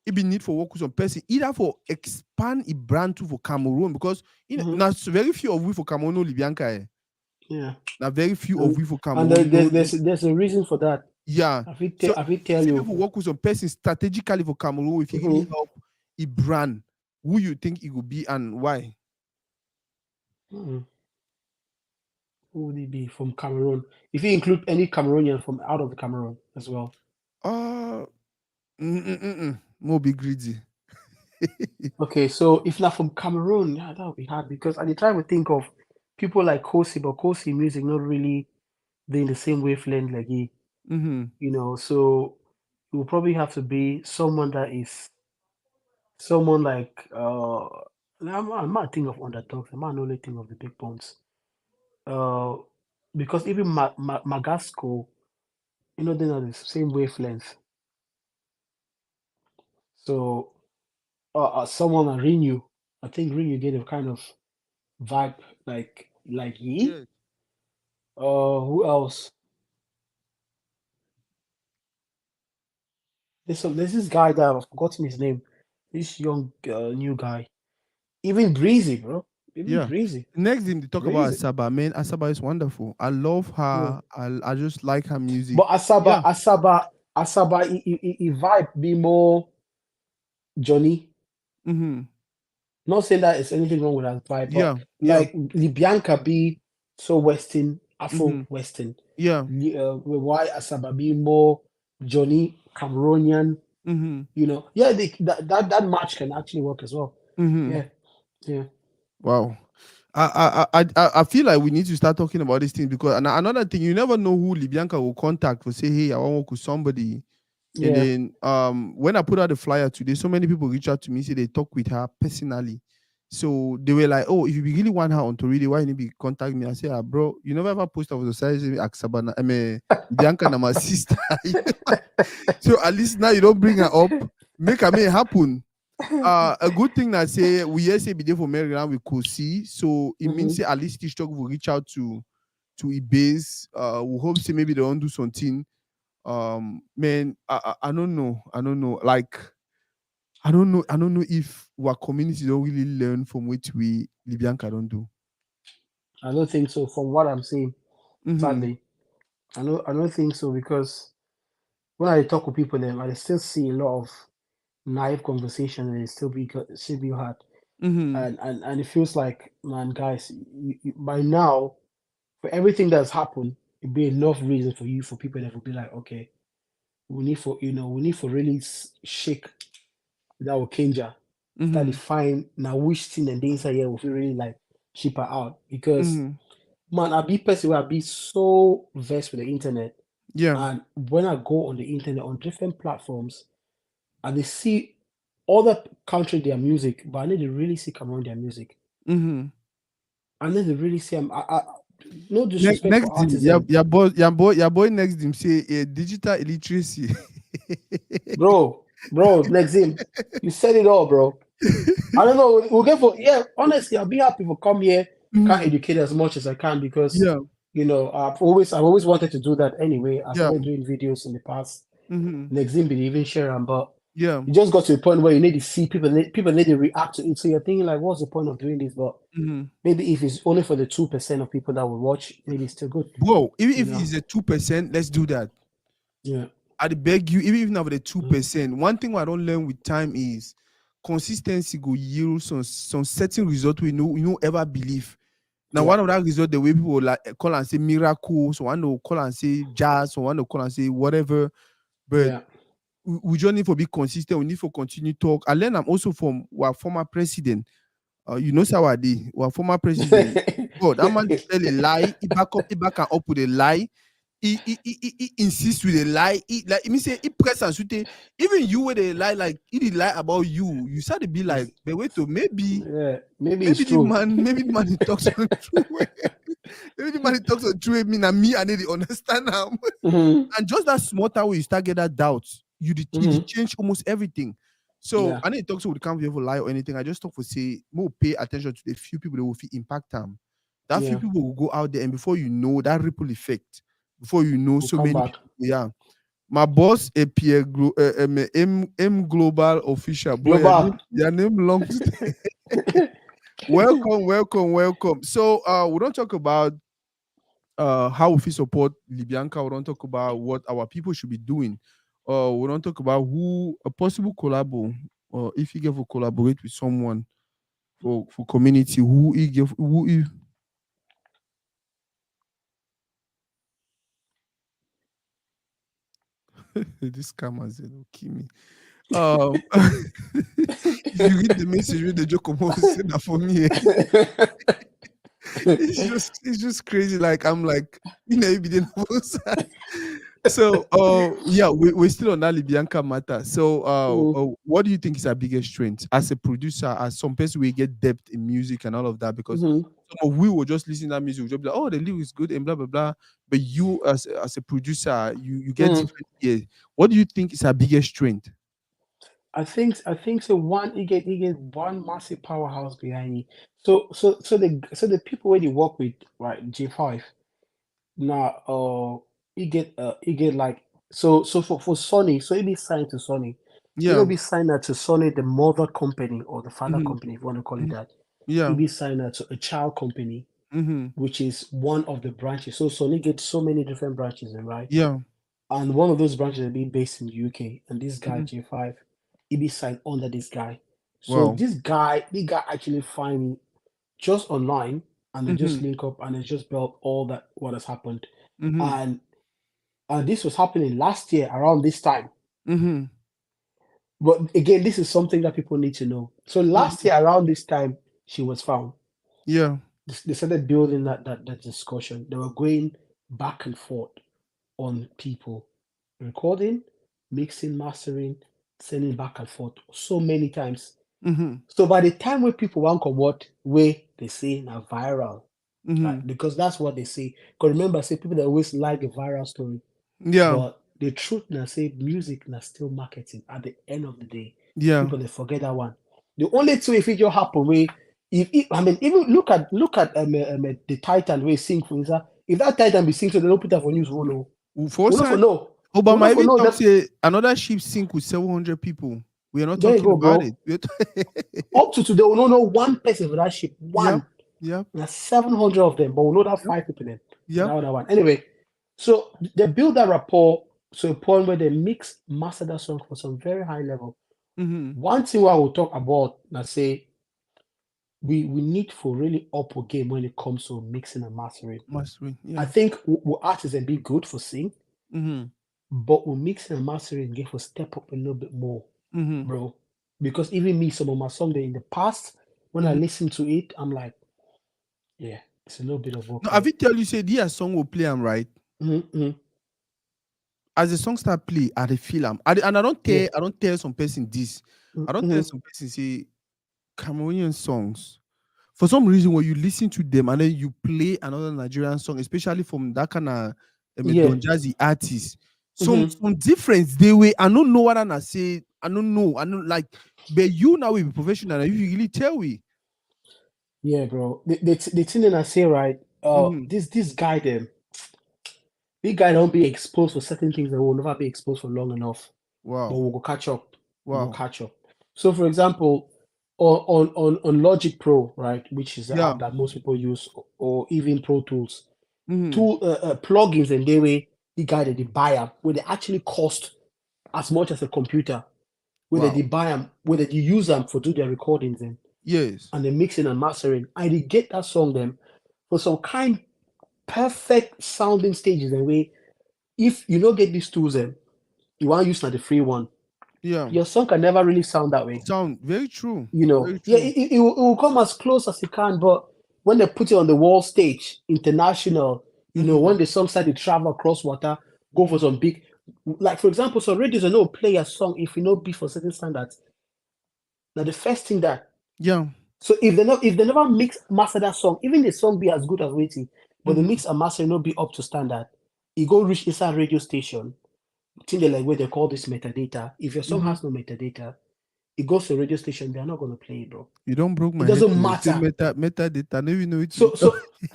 it be need for work with some person, either for expand a brand to for Cameroon, because Mm-hmm. now very few of we for Cameroon know Libianca. Yeah. Now very few of And we for and Cameroon know. there's a reason for that. Yeah. So I will tell if you you. never work with some person strategically for Cameroon, if you really Mm-hmm. help a brand, who you think it would be and why? Mm-hmm. Who would it be from Cameroon? If you include any Cameroonian from out of the Cameroon as well. Uh more be greedy. Okay, so if not from Cameroon, yeah, that would be hard because at the time we think of people like Kosi, but Kosi music not really they in the same wavelength like he, Mm-hmm. so it will probably have to be someone that is someone like I might think of underdogs, I might only think of the big bones. Uh because even Magasco, they're not the same wavelength. So someone like Renew, I think Renew get a kind of vibe like ye. Yeah. Who else? There's this guy that I've forgotten his name. This young new guy. Even Breezy, bro. Even Yeah. Breezy. Next thing they talk about Breezy. Asaba. Man, Asaba is wonderful. I love Yeah. her. I just like her music. But Asaba, Yeah. Asaba, Asaba, he vibe be more Johnny. Mm-hmm. Not saying that it's anything wrong with that vibe, but Yeah. Yeah. like Libianca be so Western, Mm-hmm. Afro Western. Yeah. Why Asaba be more Johnny Cameroonian, Mm-hmm. Yeah, that match can actually work as well. Mm-hmm. Yeah, yeah, Wow. I feel like we need to start talking about these things because another thing, you never know who Libianca will contact for say, hey, I want to work with somebody. And yeah. then when I put out the flyer today, so many people reach out to me, say they talk with her personally. So they were like, oh, if you really want her on Tori, why you need to contact me? I say, ah, bro, you never ever post of the size Aksabana, I mean, Bianca and my sister. So at least now you don't bring her up, make her make it happen. A good thing that say we yes say be there for Maryland we could see. So it means hmm say at least TikTok will reach out to Ibase. We hope say maybe they won't do something. Man, I don't know. I don't know. Like I don't know. I don't know if our community don't really learn from what we Libianca don't do. I don't think so. From what I'm seeing, Mm-hmm. sadly, I don't think so because when I talk with people, then I still see a lot of naive conversation, and it still be hard, Mm-hmm. and it feels like, man, guys, by now, for everything that's happened, it'd be enough reason for people that will be like, okay, we need for really shake that Okenja, start to Mm-hmm. find now which thing and the inside here will really like ship her out because Mm-hmm. man, I be person where I be so versed with the internet, Yeah. and when I go on the internet on different platforms and they see other country their music, but I need to really see Cameroon their music. Mm-hmm. I need to really see them. No Next, disrespect next for thing, artists, them. your boy next him say digital illiteracy. Bro, next him. You said it all, bro. I don't know. We'll get for yeah. Honestly, I'll be happy to come here. Can't Mhm. educate as much as I can because Yeah. I've always wanted to do that anyway. I Yeah. started doing videos in the past. Mm-hmm. Next thing, be even share them, but Yeah. it just got to a point where you need to see people need to react to it. So you're thinking like, what's the point of doing this? But Mm-hmm. maybe if it's only for the 2% of people that will watch, maybe it's still good. Bro, even You if know? it's a 2%, let's do that. Yeah. I beg you, even if not with a two Mhm. percent, one thing I don't learn with time is consistency go yield some certain result we know ever believe. Now, Yeah. one of that result, the way people like call and say miracle, so one will call and say jazz, so one will call and say whatever. But Yeah. we just need to be consistent. We need to continue talk. I learned I'm also from our former president. Sawadi, our former president. God, that man tell a lie. He back and up with a lie. He insists with a lie. Like he mean say he press and shoot it. Even you with a lie, like he did lie about you. You start to be like, but wait to maybe Yeah. Maybe it's maybe the true. man, maybe the man he talks on true way. Every the man he talks on true me, and me, I need to understand now. Mm-hmm. And just that small time where you start get that doubt, it Mm-hmm. change almost everything. So Yeah. I need to talk to the can't for lie or anything. I just talk for say more pay attention to the few people that will feel impact them. That few Yeah. people will go out there, and before you know that ripple effect, before you know We'll so come many back. people, yeah. My boss, a Pierre M Global official, bro. Global. Your name belongs. Welcome, welcome, welcome. So we don't talk about how we support Libianca. We don't talk about what our people should be doing. We don't talk about who a possible collabo or if you get to collaborate with someone for community, who he give who he, this scammers they will kill me. Um if you read the message with the joke say that for me, it's just crazy. Like I'm like, you know, you be the So, yeah, we're still on that Libianca matter. So, Mm, what do you think is our biggest strength as a producer, as some person we get depth in music and all of that? Because mhm. some of we will just listen to that music, we'll just be like, oh, the lyrics good and blah blah blah. But you, as a producer, you get Mm. different ears. What do you think is our biggest strength? I think so. One, you get one massive powerhouse behind you. So the people where you work with, right? J5. Now, you get like so for Sony, so he be signed to Sony. He Yeah. not be signed to Sony, the mother company or the father Mm-hmm. company, if you want to call it that. He Yeah. be signed to a child company, Mm-hmm. which is one of the branches. So Sony gets so many different branches, right? Yeah. And one of those branches will be based in the UK. And this guy, Mm-hmm. J5, he be signed under this guy. So Wow. this guy actually find me just online and they Mm-hmm. just link up and they just built all that what has happened. Mm-hmm. And this was happening last year around this time. Mm-hmm. But again, this is something that people need to know. So last Mm-hmm. year around this time, she was found. Yeah. They started building that discussion. They were going back and forth on people recording, mixing, mastering, sending back and forth so many times. Mm-hmm. So by the time when people want come what way they say now viral, Mm-hmm. right? Because that's what they say. Because remember, I say people that always like a viral story, Yeah. but the truth now say music now still marketing at the end of the day. Yeah. People they forget that one. The only two if it just happen way, if I mean even look at the Titan way sing for instance. If that Titan be sing so they don't put that for news, For we know for side, no. We know Obama for even no talk that say another ship sink with 700 people. We are not there you talking go, about bro. it. Up to today, we don't know one person for that ship. Yep. One. Yep. There's 700 of them, but we know that Yep. five people then. Yep. That other one. Anyway, so they build that rapport to a point where they mix master that song for some very high level. Mm-hmm. One thing I will talk about, let's say, we need for really up a game when it comes to mixing and mastering. Must win. I Yeah. think we artists and be good for sing, Mm-hmm. but we mixing and mastering get for step up a little bit more, Mm-hmm. bro. Because even me, some of my songs in the past, when I Mm-hmm. listen to it, I'm like, yeah, it's a little bit of No, have okay. you tell you say this song will play am right? Mm-hmm. As the song start play, I dey feel am. And Yeah. I don't tell some person this. I don't tell Mm-hmm. some person say Cameroonian songs. For some reason, when you listen to them and then you play another Nigerian song, especially from that kind of Yeah. Don Jazzy artist, Mm-hmm. some difference they way. I don't know what I say. I don't know. I don't like. But you now will be professional. And you really tell we. Yeah, bro. The thing that I say, right? Mm-hmm. This guy, them, big guy don't be exposed for certain things that will never be exposed for long enough. But Wow. we'll go catch up. We'll go Wow. catch up. So, for example, on Logic Pro, right, which is the Yeah. app that most people use, or even Pro Tools, Mm-hmm. two plugins and they way the guy that they buy up, where they actually cost as much as a computer, where they Wow. buy them, where they use them for do their recordings Yes. and the mixing and mastering. I did get that song them for some kind perfect sounding stages and way. If you don't get these tools, you want to use not the free one. Yeah. Your song can never really sound that way. Sound very true. You know, Very yeah, true. it will come as close as it can, but when they put it on the world stage, international, when Mm-hmm. the song start to travel across water, go for some big, like for example, some radios are no play a song if you know be for certain standards. Now the first thing that Yeah. so if they never mix master that song, even the song be as good as waiting, but the mix and master not be up to standard. You go reach inside radio station, thing they like where they call this metadata. If your song has no metadata, it goes to a radio station, they're not gonna play it, bro. You don't broke It my head doesn't to say matter. metadata. I never know it. So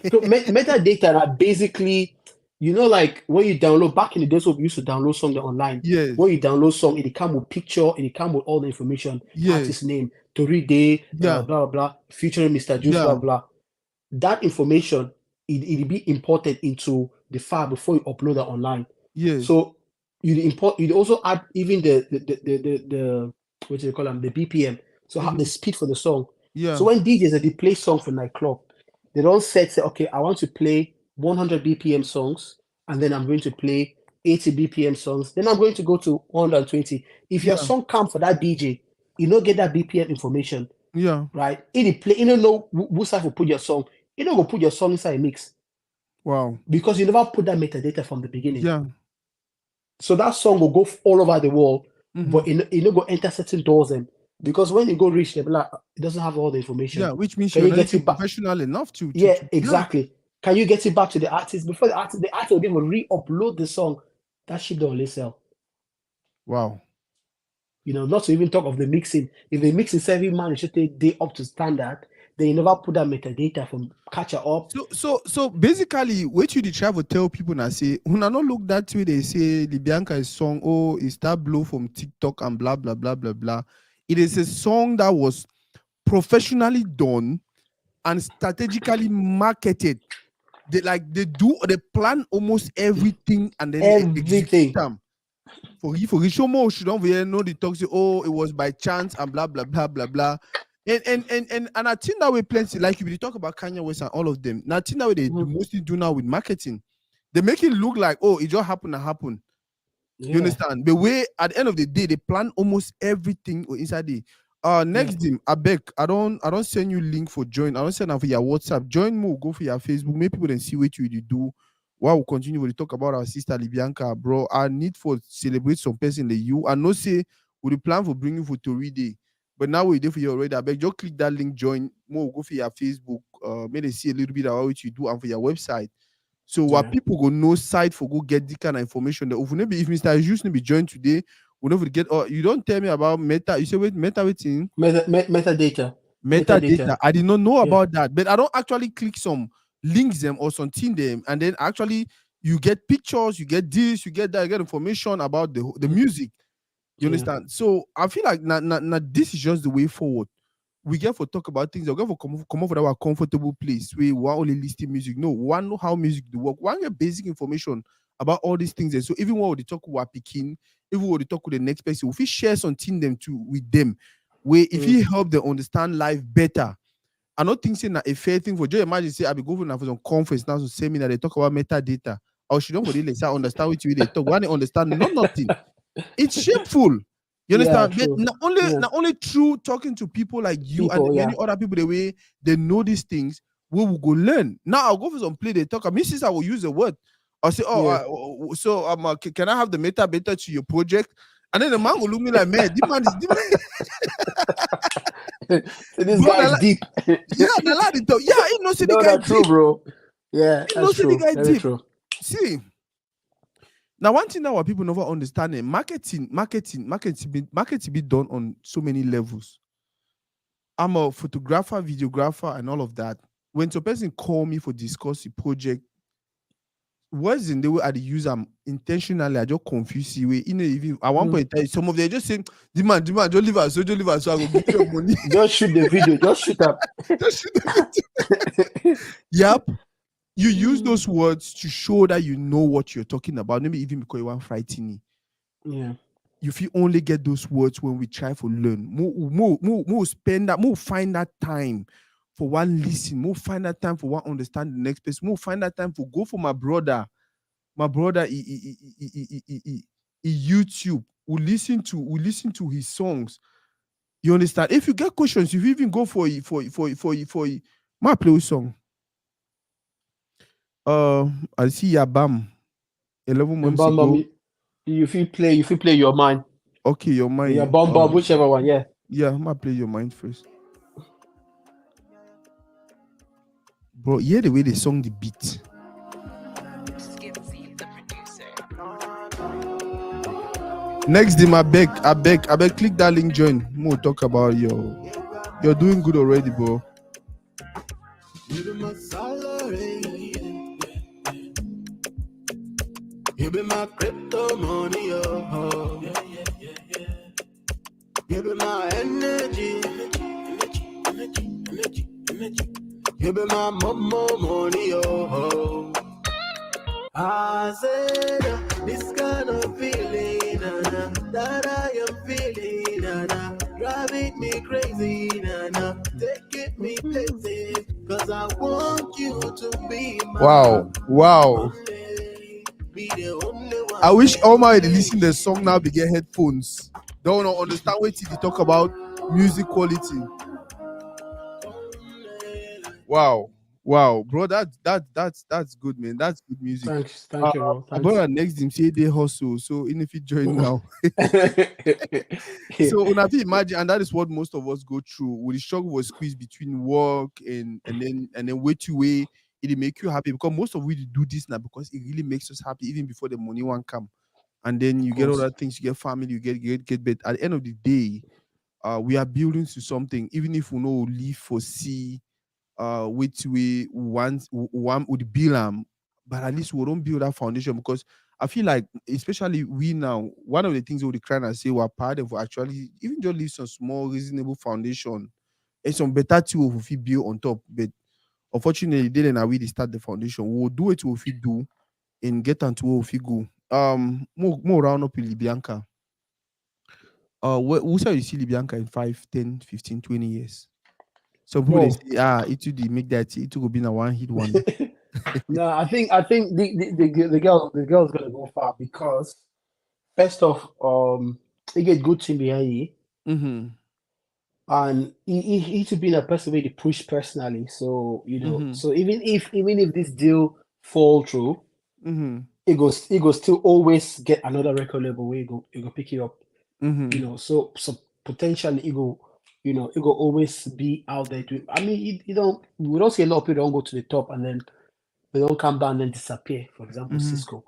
metadata are basically, like when you download back in the days when we used to download something online. Yes. When you download song, it come with picture, it come with all the information, Yes. artist name, Tori Day, Yeah. blah blah, featuring Mr. Juice, Yeah. blah blah. That information it be imported into the file before you upload it online. Yes. So you also add even the what do you call them, the BPM. So have the speed for the song. Yeah. So when DJs they play song for nightclub, they don't say, okay, I want to play 100 BPM songs, and then I'm going to play 80 BPM songs. Then I'm going to go to 120. If your Yeah. song come for that DJ, you don't get that BPM information, Yeah. right? It play, you don't know who side will put your song. You don't go put your song inside a mix Wow. because you never put that metadata from the beginning. Yeah. So that song will go all over the world, but it don't go enter certain doors and because when you go reach the like, it doesn't have all the information. Yeah, which means Can you're you not get even it back? professional enough to Yeah, exactly. Can you get it back to the artist before the artist will be able to re-upload the song? That shit don't really sell. Wow. Not to even talk of the mixing. If the mixing every man should take day up to standard, then you never put that metadata from catcher up. So basically, what you try to tell people now say, when I not look that way, they say Libianca is song, oh, it's that blow from TikTok and blah blah blah blah blah. It is a song that was professionally done and strategically marketed. They plan almost everything and then they execute them. For Shomo, she don't really know the talk say, oh, it was by chance and blah blah blah blah blah. And I think that way plenty, like if you talk about Kanye West and all of them. Now I think that way they do mostly do now with marketing. They make it look like, oh, it just happened and happened. You understand? The way at the end of the day, they plan almost everything inside the next thing. I beg, I don't send you link for join. I don't send them for your WhatsApp. Join me, go for your Facebook. Make people then see what you do. While we continue to talk about our sister Libianca, bro. I need for celebrate some person like you. I know say we plan for bringing for Tori Day. But now we're there for you already. I beg, just click that link, join. More go for your Facebook. Maybe see a little bit about what you do and for your website. So what people go no site for go get this kind of information. That if Mr. Just be joined today, we never get. Oh, you don't tell me about meta. You say wait, meta waiting. Metadata. Metadata. I did not know about that, but I don't actually click some links them or something them, and then actually you get pictures, you get this, you get that, you get information about the music. You understand? So I feel like now this is just the way forward. We get for talk about things. We get for come up with our comfortable place. We want only listing music. No, we want know how music do work. We want get basic information about all these things. And so even when we talk with picking, even when we talk with the next person, if we share something them to with them, where if you help them understand life better. I don't think saying that a fair thing for just imagine say I be going for some conference now to say me that they talk about metadata. Or she don't really like understand what you they talk. When they understand nothing. It's shameful. You understand? But not only through talking to people like you and many other people the way they know these things, we will go learn. Now I'll go for some play they talk. I mean, since I will use the word, I'll say, can I have the meta beta to your project? And then the man will look me like, man, this man is so this guy is deep. The lad is talk. Yeah, he knows the guy that's true, bro. Yeah, that's true. The guy very deep. True. See. Now, one thing that what people never understand is marketing be done on so many levels. I'm a photographer, videographer, and all of that. When some person call me for discuss a project, words in the way I use them intentionally, I just confuse you. Even at one point, some of them just say, "Demand, don't leave us, so I will give you money." Just shoot the video, just shoot up. Just shoot the video. Yep. You use those words to show that you know what you're talking about. Maybe even because you want frightening. Yeah. If you only get those words when we try to learn, more spend that, more find that time for one listen, more find that time for one understand the next person, more find that time for go for my brother. My brother, he YouTube. We listen to his songs. You understand? If you get questions, if you even go for my play song. I see Yabam 11 months ago. You feel play your mind. Okay, your mind. Your bomb, whichever one, yeah. Yeah, I'm gonna play your mind first. Bro, hear the way they sung the beat. Next dim, I beg, click that link, join. More talk about you're doing good already, bro. You be my salary, you be my crypto money, oh. You be my energy, you be my momo money, oh. I said, this kind of feeling that I am feeling, driving me crazy, taking me places, cause I want you to be my wow. Be the only one. I wish all my listen the song now be get headphones. Don't understand what they talk about music quality. Wow, wow, bro, that's good, man. That's good music. Thanks. Thank you, bro. My Thanks. brother next him say they hustle, so even if you join now, so una fit imagine, and that is what most of us go through. With the struggle was squeeze between work and then way to way, it make you happy because most of we do this now because it really makes us happy even before the money one come, and then Of you get course. other things, you get family, you get. But at the end of the day, we are building to something. Even if we know live for see which we want one would build but at least we don't build that foundation because I feel like especially we now one of the things we would cry and say we're part of actually even just leave some small reasonable foundation and some better tool if we build on top. But unfortunately, they didn't really start the foundation. We'll do it if we do and get onto where we go. More round up in Libianca. Who say you see Libianca in 5, 10, 15, 20 years? Some people they Bro. say, it will make that it will be a one hit wonder. No, I think the girl's gonna go far because first off, he get good team behind you, Mhm. and he to be a person where they push personally. So Mhm. so even if this deal fall through, Mhm. he goes still always get another record label where he go pick you up. Mhm. So potentially he go always be out there doing. I mean, we don't see a lot of people don't go to the top and then they don't come down and then disappear. For example, Mhm. Cisco.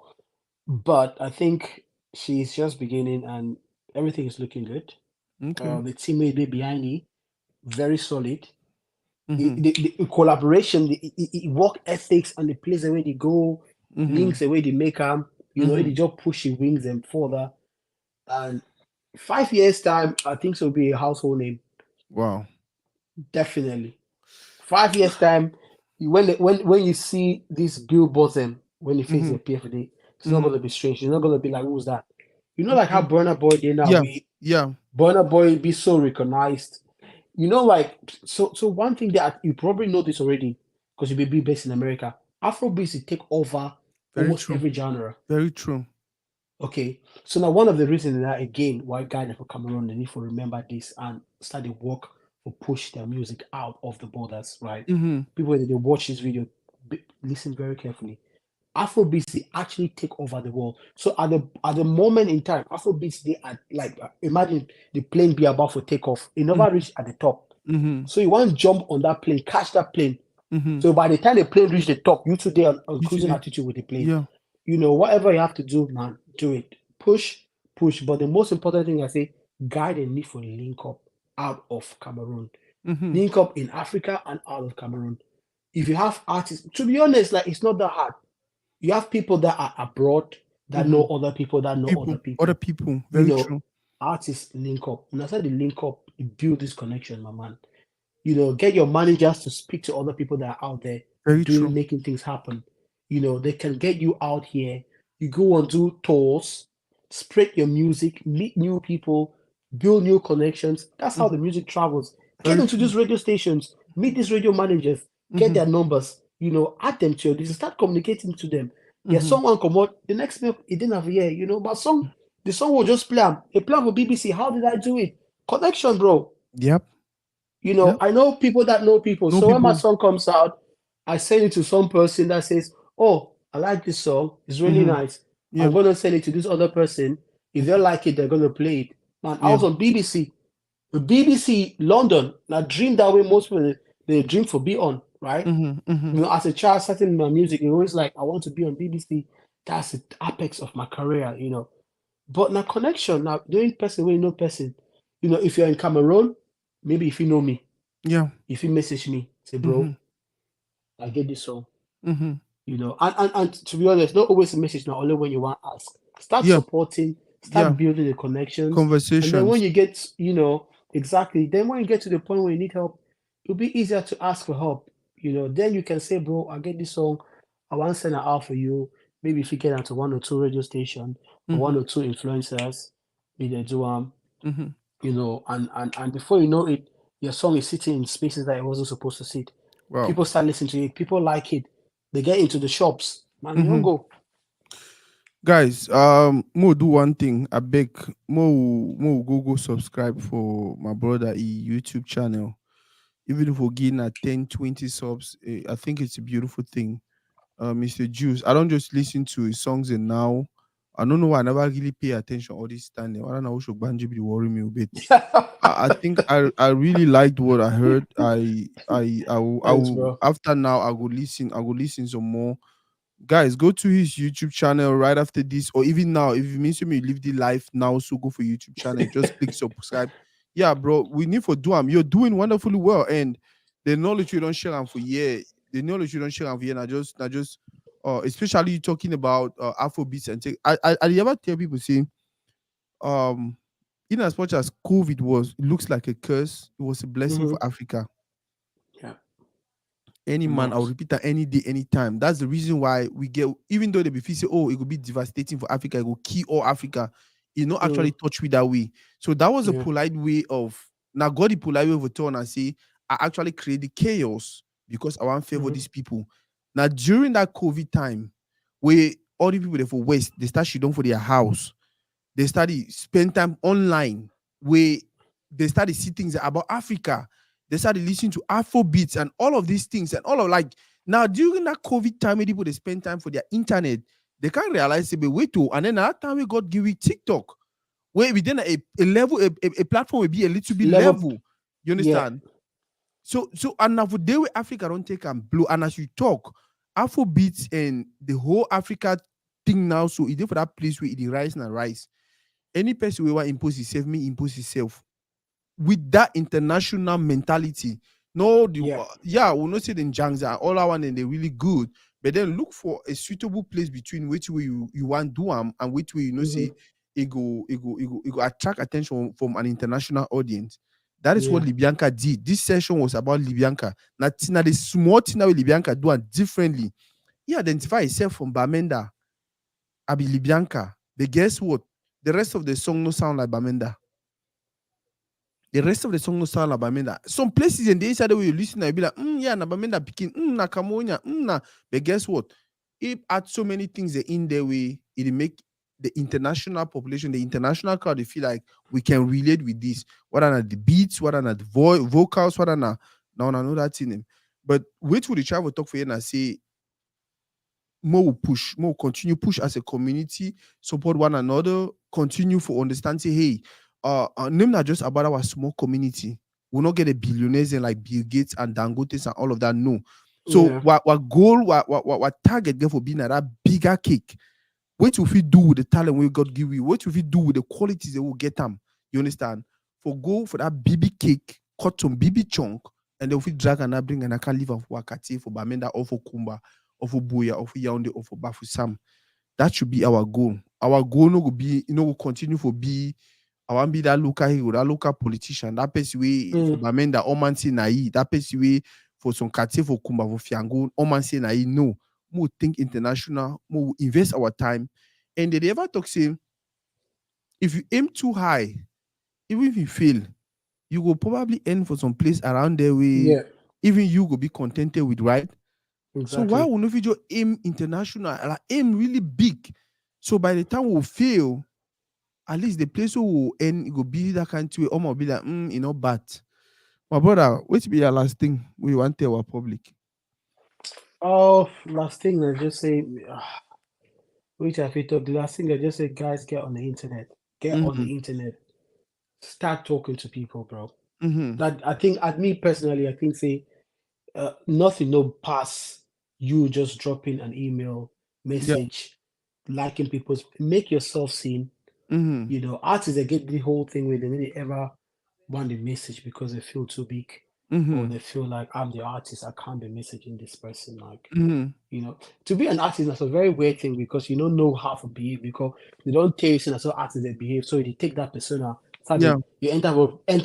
But I think she's just beginning and everything is looking good. Okay. The teammate they behind me, very solid. Mhm. The collaboration, the work ethics, and the place where they go, links Mhm. the way they make them, they Mhm. just push the wings them further. And 5 years time, I think so will be a household name, Wow. definitely. 5 years time, when you see this billboards them when you face the Mhm. PFD, it's not Mhm. gonna be strange. It's not gonna be like who's that? Like how Okay. Burner Boy did now. Yeah. We Yeah. Burner Boy be so recognized. Like so one thing that you probably know this already because you be based in America. Afrobeats will take over Very almost true. every genre. Very true. Okay, so now one of the reasons that again why Ghana for Cameroon they need to remember this and start the work to push their music out of the borders, right? Mhm. People that they watch this video, listen very carefully. Afrobeats they actually take over the world. So at the moment in time, Afrobeats they are like imagine the plane be about to take off. It never Mhm. reach at the top. Mhm. So you want to jump on that plane, catch that plane. Mhm. So by the time the plane reach the top, you two there on You cruising today. altitude with the plane. Yeah. Whatever you have to do, man, do it. Push, push. But the most important thing I say, guide and need for link up out of Cameroon. Mhm. Link up in Africa and out of Cameroon. If you have artists, to be honest, like it's not that hard. You have people that are abroad that know Mhm. other people that know People, other other people. people. You Very know, true. artists link up. When I said the link up, you build this connection, my man. Get your managers to speak to other people that are out there Very doing true. making things happen. They can get you out here. You go and do tours, spread your music, meet new people, build new connections. That's how the Mhm. music travels. Get Very into true. these radio stations, meet these radio managers, get Mhm. their numbers, add them to you. Start communicating to them. Yeah, Mhm. someone come out, the next minute he didn't have a year, but the song will just play. A plan for BBC. How did I do it? Connection, bro. Yep. Yep. I know people that know people. No So when my people. song comes out, I send it to some person that says, "Oh, I like this song. It's really Mhm. nice. I'm Yep. gonna send it to this other person. If they Mhm. like it, they're gonna play it." Man, I Yeah. was on BBC. The BBC London. Now dream that way most people they dream for be on, right? Mhm. Mhm. As a child, starting my music, it always like I want to be on BBC. That's the apex of my career. But now connection, now doing person when you know person. You know, if you're in Cameroon, maybe if you know me, Yeah. if you message me, say, bro, Mhm. I get this song. Mhm. You know, and to be honest, not always a message now, only when you want to ask. Start Yeah. supporting, Yeah. start building the connections, and then when Conversations. you get, exactly, then when you get to the point where you need help, it'll be easier to ask for help. You know, then you can say, bro, I get this song, I want to send it out for you. Maybe if you get onto one or two radio station or one Mhm. or two influencers, me they do Mhm. and before you know it, your song is sitting in spaces that it wasn't supposed to sit. Wow. People start listening to it, people like it, they get into the shops. Man, you don't Mhm. go. Guys, mo do one thing. I beg mo go subscribe for my brother YouTube channel. Even if we're getting at 10, 20 subs, I think it's a beautiful thing. Mr. Juice, I don't just listen to his songs and now. I don't know why I never really pay attention all this time. I don't know what Banji be worry me a bit. I think I really liked what I heard. Thanks, bro. After now I will listen some more. Guys, go to his YouTube channel right after this, or even now. If you mean to me, leave the life now, so go for YouTube channel. Just click subscribe. Yeah, bro, we need for do am. You're doing wonderfully well, and the knowledge you don't share am for year, the knowledge you don't share am for year, not just, especially you talking about Afrobeats and take. I ever tell people say, um, in as much as COVID was, it looks like a curse, it was a blessing Hmm. for Africa. Yeah, Any a man, I'll lot. repeat that any day, anytime. That's the reason why we get, even though they be feel say, oh, it could be devastating for Africa, it will kill all Africa. It not Mm, actually touch me that way. So that was a yeah. polite way of, now God the polite way of a turn and say, I actually created chaos because I want to favor Hmm. these people. Now during that COVID time, where all the people there for West, they start shit down for their house, they started spend time online where they started see things about Africa. They started listening to Afro beats and all of these things and all of like now during that COVID time, when people they spend time for their internet, they can't realize it, but wait to and then that time we got give it TikTok where we then a level a platform will be a little bit Level. level. You Yeah. understand? So and now for day where Africa don't take and blow and as you talk, Afro beats and the whole Africa thing now so it for that place where it rise and rise any person will want impose himself, me impose himself with that international mentality. No, Yeah. yeah, we'll not say the jangs are all I want and they're really good, but then look for a suitable place between which way you want do them and which way you know Hmm. say it go attract attention from an international audience. That is what Yeah. Libianca did. This session was about Libianca. Now the small thing that Libianca do and differently. He identify himself from Bamenda, Abi Libianca. But guess what? The rest of the song no sound like Bamenda. The rest of the song no sound like Bamenda. Some places in the inside where you listen, you'll be like, yeah, na Bamenda picking, na Kamonya, na. But guess what? It add so many things in there way, it make the international population, the international crowd, they feel like we can relate with this. What are the beats, what are the vocals, what are now I know that in them. But wait till the travel talk for you and say more will push, more will continue push as a community, support one another, continue for understand. Say, hey, name not just about our small community. We'll not get a billionaires and like Bill Gates and Dangotes and all of that. No. So Yeah. what goal, what target get for being at that bigger cake? What if we do with the talent we God give you? What if we do with the qualities that will get them? You understand? For go for that BB cake, cut some BB chunk, and then if we drag and I bring and I can leave for Wakati, for Bamenda, or for Kumba, or for Boya, or for Yaounde, or for Bafusam. That should be our goal. Our goal no go be, will continue for be I want be that local hero, that local politician, that person way for Mm, Bamenda, all man say na that person way for some Kati for Kumba for Fiango, all man say na no. More think international, more invest our time. And they ever talk say if you aim too high, even if you fail, you will probably end for some place around there where yeah. even you will be contented with, right? So why Exactly. would not we just aim international, like aim really big? So by the time we fail, at least the place where we will end, it will be that kind of way. Almost be like, bad. My brother, which be your last thing we want to tell our public? Oh, last thing I just say, which I feel talk. The last thing I just say, guys, get on the internet. Get on Mm-hmm. the internet. Start talking to people, bro. Mm-hmm. That I think, at me personally, I think say nothing no pass you just dropping an email Yeah. message, liking people's. Make yourself seen. Mhm. Artists they get the whole thing where they nearly ever want the message because they feel too big, or Mhm. they feel like I'm the artist, I can't be messaging this person. Like, Mhm. to be an artist, that's a very weird thing because you don't know how to behave because they don't tell you so that's how artists they behave. So you take that persona, Yeah. Sabi, you enter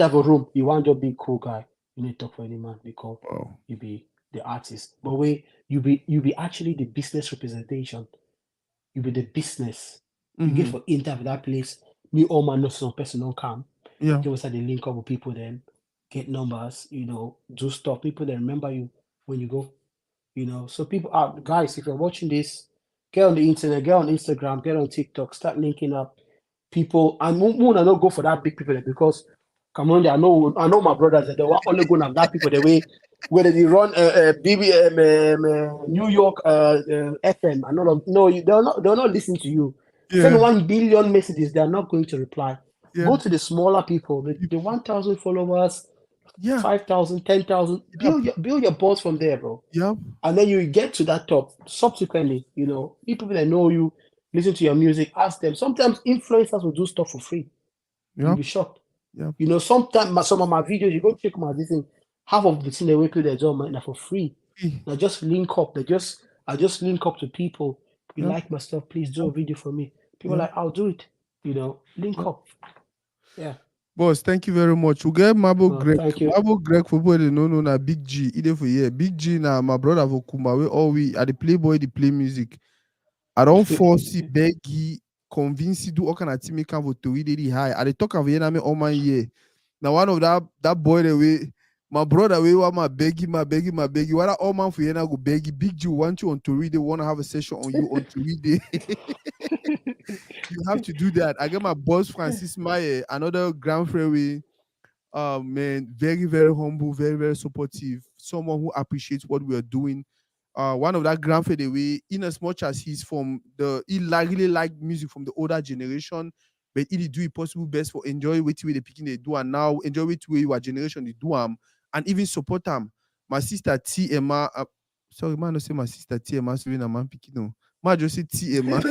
a room, you want to be cool guy, you need to talk for any man because Wow. you be the artist. But where you be actually the business representation, you be the business. You get Mhm. for interview that place, me all man know some person don't come. Yeah. You always had the link up with people then, get numbers, do stuff. People that remember you when you go. So people are guys, if you're watching this, get on the internet, get on Instagram, get on TikTok, start linking up people. And moon I don't go for that big people there because come on, there, I know my brothers that they were only going to have that people the way whether they run New York FM and all of no, they'll not listen to you. Send Yeah. 1 billion messages, they are not going to reply. Yeah. Go to the smaller people, the 1,000 followers, Yeah. 5,000, 10,000. Yeah. Build your boss from there, bro. Yeah. And then you get to that top. Subsequently, people that know you, listen to your music, ask them. Sometimes influencers will do stuff for free. You'll Yeah. be shocked. Yeah. Sometimes some of my videos, you go check my this thing, half of the thing they work with their job man, for free. Eh. I just link up. I just link up to people. You Yeah. like my stuff, please do a video for me. People Yeah. like, I'll do it. Link Yeah. up. Yeah. Boss, thank you very much. We get Marble Well, Greg. thank you. Marble Greg for boy they know na Big G. Ide for year. Big G na my brother for Kuma. We all we at the Playboy the play music. I don't force it, beg you, convince you do all kind of thing make am for to really high. I dey talk of you na me all my year. Now one of that boy the way my brother we want my beg you. What all man for you go beg you. Big G want you on to read. They want to have a session on you on to read. You have to do that. I get my boss Francis Maye, another grand friend we man, very, very humble, very, very supportive, someone who appreciates what we are doing. One of that grandfather way, in as much as really like music from the older generation, but he do it possible best for enjoy what way the picking they do and now enjoy what way your generation they do and even support them. My sister T Emma, sorry, man, not say my sister T Emma, so when a man picking no, ma just say T Emma.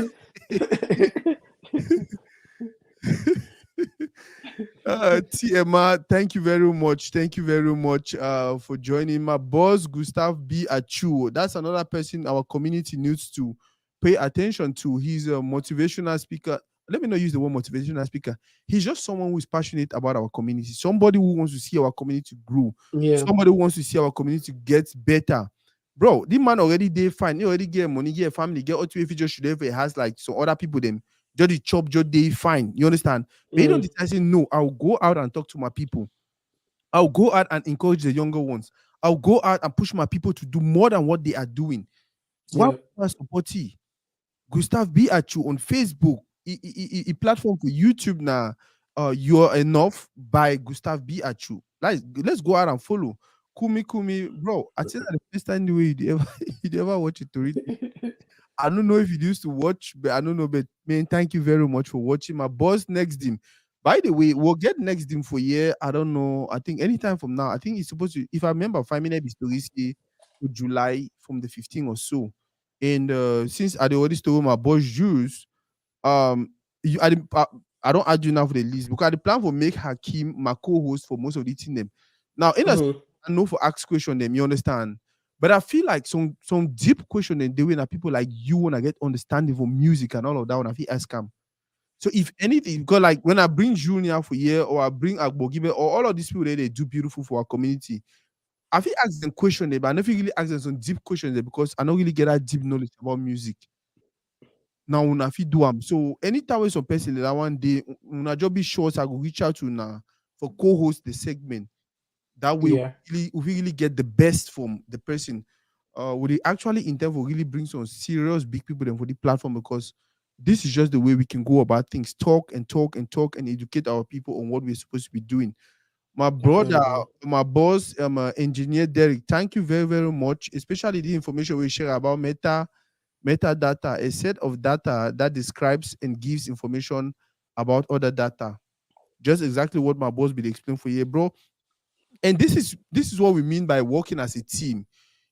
TMR, thank you very much. Thank you very much for joining. My boss, Gustav B. Achu. That's another person our community needs to pay attention to. He's a motivational speaker. Let me not use the word motivational speaker. He's just someone who is passionate about our community, somebody who wants to see our community grow, Yeah. somebody who wants to see our community get better. Bro, this man already did fine. He already get money, get a family, get all if he just should have, he has like some other people, them just the chop, just they fine. You understand? But you don't Mm, decide, say, no, I'll go out and talk to my people. I'll go out and encourage the younger ones. I'll go out and push my people to do more than what they are doing. Why yeah. would I support you? Gustav B at you on Facebook, a platform for YouTube now. You're enough by Gustav B at you. Let's go out and follow. Kumi, bro. I think that the first time the way you ever you ever watch it to read. I don't know if you used to watch, but I don't know. But man, thank you very much for watching. My boss next him. By the way, we'll get next him for year. I don't know. I think anytime from now. I think it's supposed to. If I remember, 5 minutes is to July from the 15th or so. And since I already told my boss Jules, um, you, I don't argue now for the list because I the plan for make Hakim my co-host for most of the team them. Now, in a Mhm. I know for ask question them, you understand. But I feel like some deep question and doing that people like you wanna get understanding for music and all of that when I feel ask them. So if anything, because like when I bring Junior for year or I bring Agbogibe or all of these people they do beautiful for our community, I feel ask them question them, but I never really ask them some deep questions there because I don't really get that deep knowledge about music. Now una fit do am. So anytime when some person like that one day, una just be sure I go reach out to una for co-host the segment. That way Yeah. we really get the best from the person. We actually intend for really bring some serious big people then for the platform because this is just the way we can go about things. Talk and talk and talk and educate our people on what we're supposed to be doing. My brother, Definitely, bro. my boss, engineer Derek, thank you very, very much, especially the information we share about metadata, a set of data that describes and gives information about other data. Just exactly what my boss been explaining for you, bro. And this is what we mean by working as a team.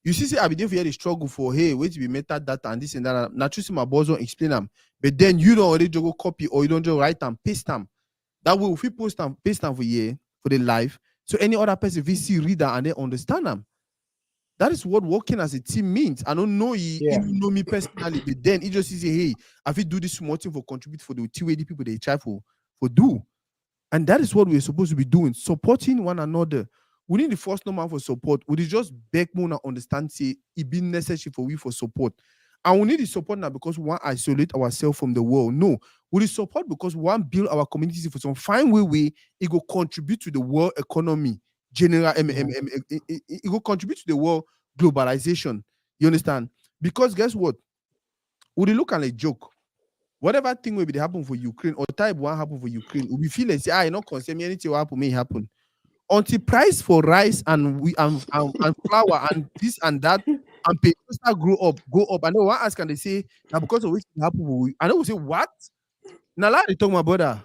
You see, say I be there for here the struggle for hey, wait to be meta data and this and that. Now choosing my boss don't explain them, but then you don't already just go copy or you don't just write and paste them. That way, if we post and paste them for year for the live, so any other person if we see read that and they understand them. That is what working as a team means. I don't know he Yeah. don't know me personally, but then he just say, hey, if you do this small thing for contribute for the two people they try for do. And that is what we're supposed to be doing, supporting one another. We need the first number for support. We need just beg more and understand say it be necessary for we for support. And we need the support now because we want to isolate ourselves from the world. No, we need support because we want to build our communities for some fine way it will contribute to the world economy. General Yeah. it will contribute to the world globalization. You understand? Because guess what? We dey look at a joke. Whatever thing will be happen for Ukraine or type one happen for Ukraine, we feel like say, I not concern me anything will happen may happen. Until price for rice and we and flour and this and that and petrol start go up. And then one ask and they say now because of which it happen, I know we say what? Now like they talk my brother.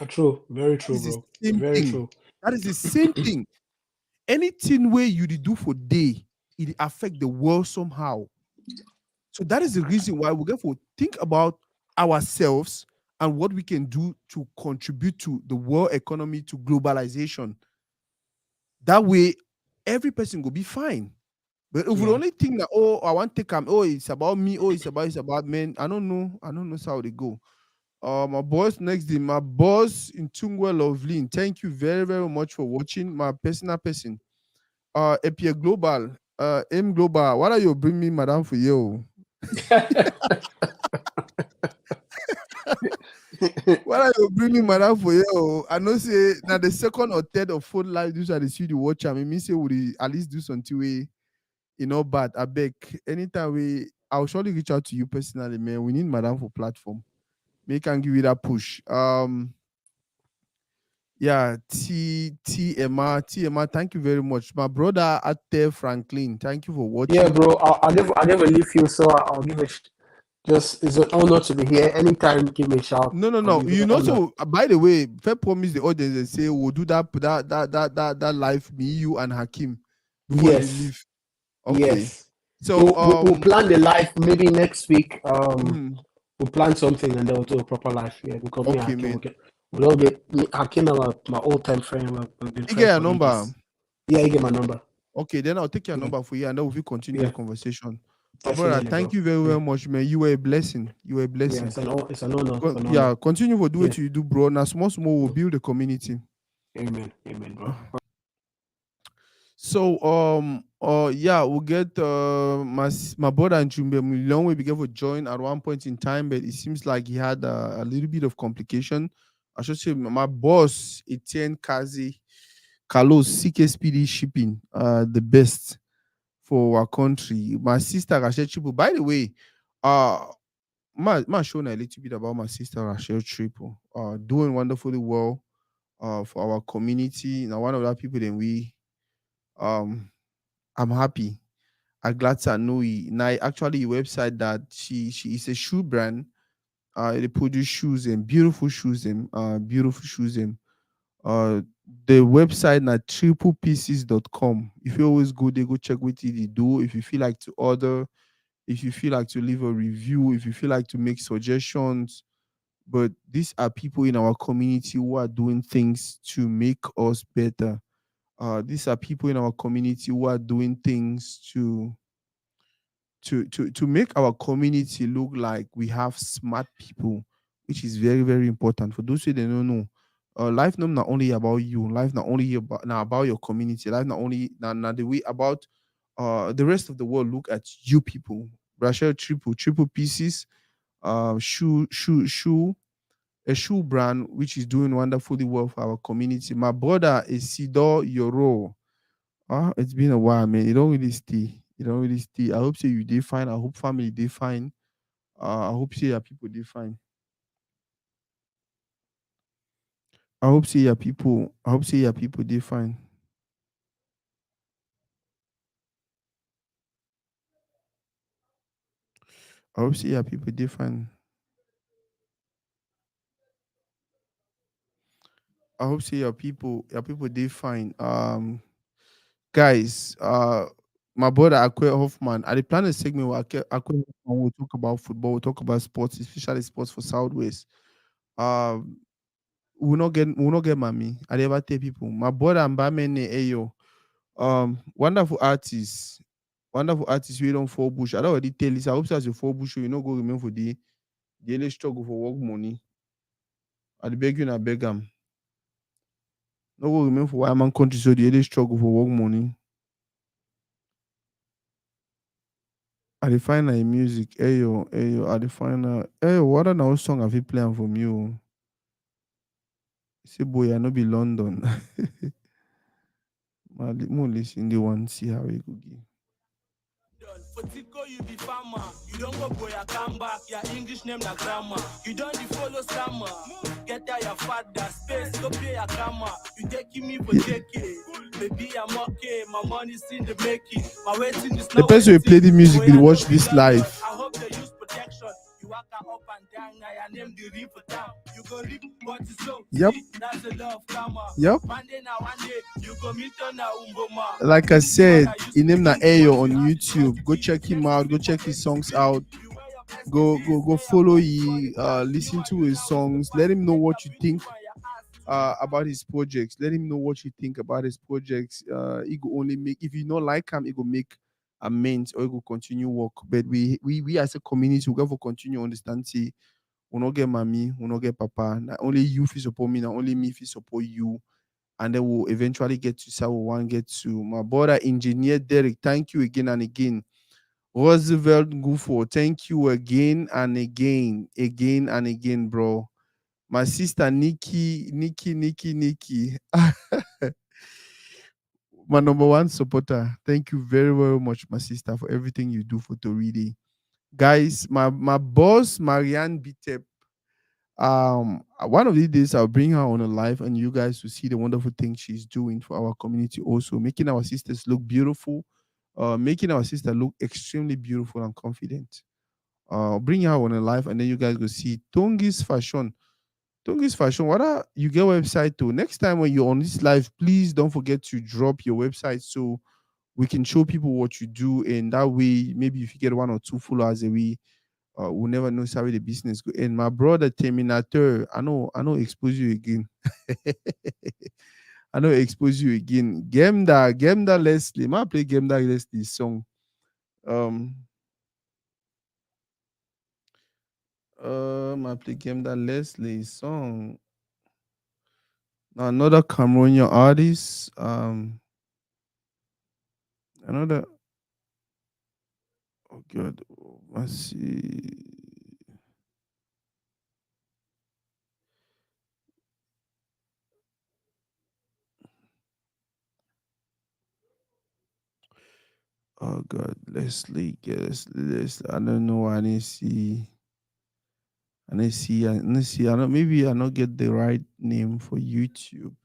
True. Very That true, is the bro. same Very thing. true. That is the same thing. Anything where you dey do for day, it affect the world somehow. So that is the reason why we get to think about ourselves and what we can do to contribute to the world economy, to globalization. That way, every person will be fine. But if we Yeah. only think that oh, I want to take oh, it's about me, oh, it's about men. I don't know. I don't know how they go. My boss next day, my boss in Tungwell of Lean. Thank you very, very much for watching. My personal person. Epia Global, M Global. What are you bring me, madam, for you? What are you bring me, madam, for you? I know say now the second or third or fourth live this are the see the watch. I mean, say we at least do something way, bad. I beg anytime I'll surely reach out to you personally, man. We need madam for platform. May can give you that push. Yeah, TMR, thank you very much. My brother Ate Franklin, thank you for Yeah, watching. bro. I'll never leave you, so I'll give it. Just it's an honor to be here. Anytime, give me a shout. No, no, I'll no. give it You an know, honor. so by the way, Fed promised the audience and say we'll do that live, me, you, and Hakim before they Yes. leave. Okay. Yes. So We'll plan the live maybe next week. mm, We'll plan something and then we'll do a proper live. Yeah, because me and okay, Hakim will man. get. We'll all get. Hakim and my old time friend. We've been You friends get your for number. ages. Yeah, you get my number. Okay, then I'll take your Yeah. number for you and then we'll continue the Yeah. conversation. My brother, Definitely, thank bro. you very, Yeah. very much, man. You were a blessing. You were a Yeah. blessing. It's an honor. It's an honor. Yeah, continue for do Yeah. what you do, bro. Now, small, we'll build the community. Amen. Amen, bro. So yeah, we'll get my brother and Jumbe long way began to join at one point in time, but it seems like he had a little bit of complication. I should say my boss, Etienne Kazi Carlos CKSPD shipping, the best for our country. My sister Rachel Triple. By the way, uh my showing a little bit about my sister Rachel Triple. Doing wonderfully well for our community. Now one of the people that we um I'm happy. Aglata Nui. Now actually a website that she is a shoe brand. They produce shoes and beautiful shoes and uh the website na triplepieces.com. If you always go there, go check what they do. If you feel like to order, if you feel like to leave a review, if you feel like to make suggestions. But these are people in our community who are doing things to make us better. These are people in our community who are doing things to make our community look like we have smart people, which is very, very important. For those who they don't know, life not only about you, life not only about now about your community, life not only now the way about the rest of the world look at you people. Rachel triple pieces, a shoe brand which is doing wonderfully well for our community. My brother is Sidor Yoro. It's been a while, man. You don't really stay. You don't really stay. I hope say you did fine. I hope family did fine. I hope say your people did fine. I hope say your people. I hope say your people did fine. I hope say your people did fine. I hope say your people did fine. Guys. My brother Akwe Hoffman. I dey plan a segment where Akwe Hoffman will talk about football, we'll talk about sports, especially sports for Southwest. Um, we will not get mommy. I never tell people. My brother Mbamene Ayo, wonderful artist. Wonderful artist we don't fall bush. I don't already tell this. I hope as you fall bush, you know go remain for the daily struggle for work money. I dey beg you and I beg him. No go remain for why man country so the daily struggle for work money. I define a music. Ayo, ayo, I define ayo, what are now song have you playing from you? Say boy, I no be London. More listen the one, see how it could give. For Tico, you be farmer. You don't go boy, I come back. Your English name na grammar. You don't the follow summer. Get out your father space, go pay your grammar. You taking me for JK. Baby, I'm okay. My money's in the making. My waiting is The not person who play the waiting. music Boy, will I no watch be this London. live. I hope they use protection. You walk up and down. I name the reef for town. You go reap what is so. Yep. See, that's the love karma. Yep. One day now, one day, you go meet on a umboma. Like I said, in name na Ayo on YouTube. Go check him out. Go check his songs out. Go follow he. Listen to his songs. Let him know what you think about his projects. Let him know what you think about his projects. He go only make if you not like him, he go make amends or he go continue work. But we as a community, we go continue understand. See, we not get mommy, we not get papa. Not only you feel support me, not only me feel support you, and then we'll eventually get to how we want get to. My brother engineer Derek, thank you again and again. Roosevelt Gufo, thank you again and again and again, bro. My sister Nikki, my number one supporter. Thank you very, very much, my sister, for everything you do for Toridi. Guys, my boss, Marianne Bitep. One of these days I'll bring her on a live and you guys will see the wonderful things she's doing for our community, also making our sisters look beautiful, making our sister look extremely beautiful and confident. Bring her on a live and then you guys will see Tongi's fashion. Tongi's fashion. What are you get website to? Next time when you're on this live, please don't forget to drop your website so we can show people what you do, and that way maybe if you get one or two followers a week, we'll never know how the business go. And my brother Terminator, I know expose you again. I know expose you again. Gemda Leslie. Ma play Gemda Leslie song. Um I play Gemda Leslie song. Another Cameroonian artist. Another oh god. Let's see. Oh god, Leslie, Leslie. I don't know. I don't maybe I not get the right name for YouTube.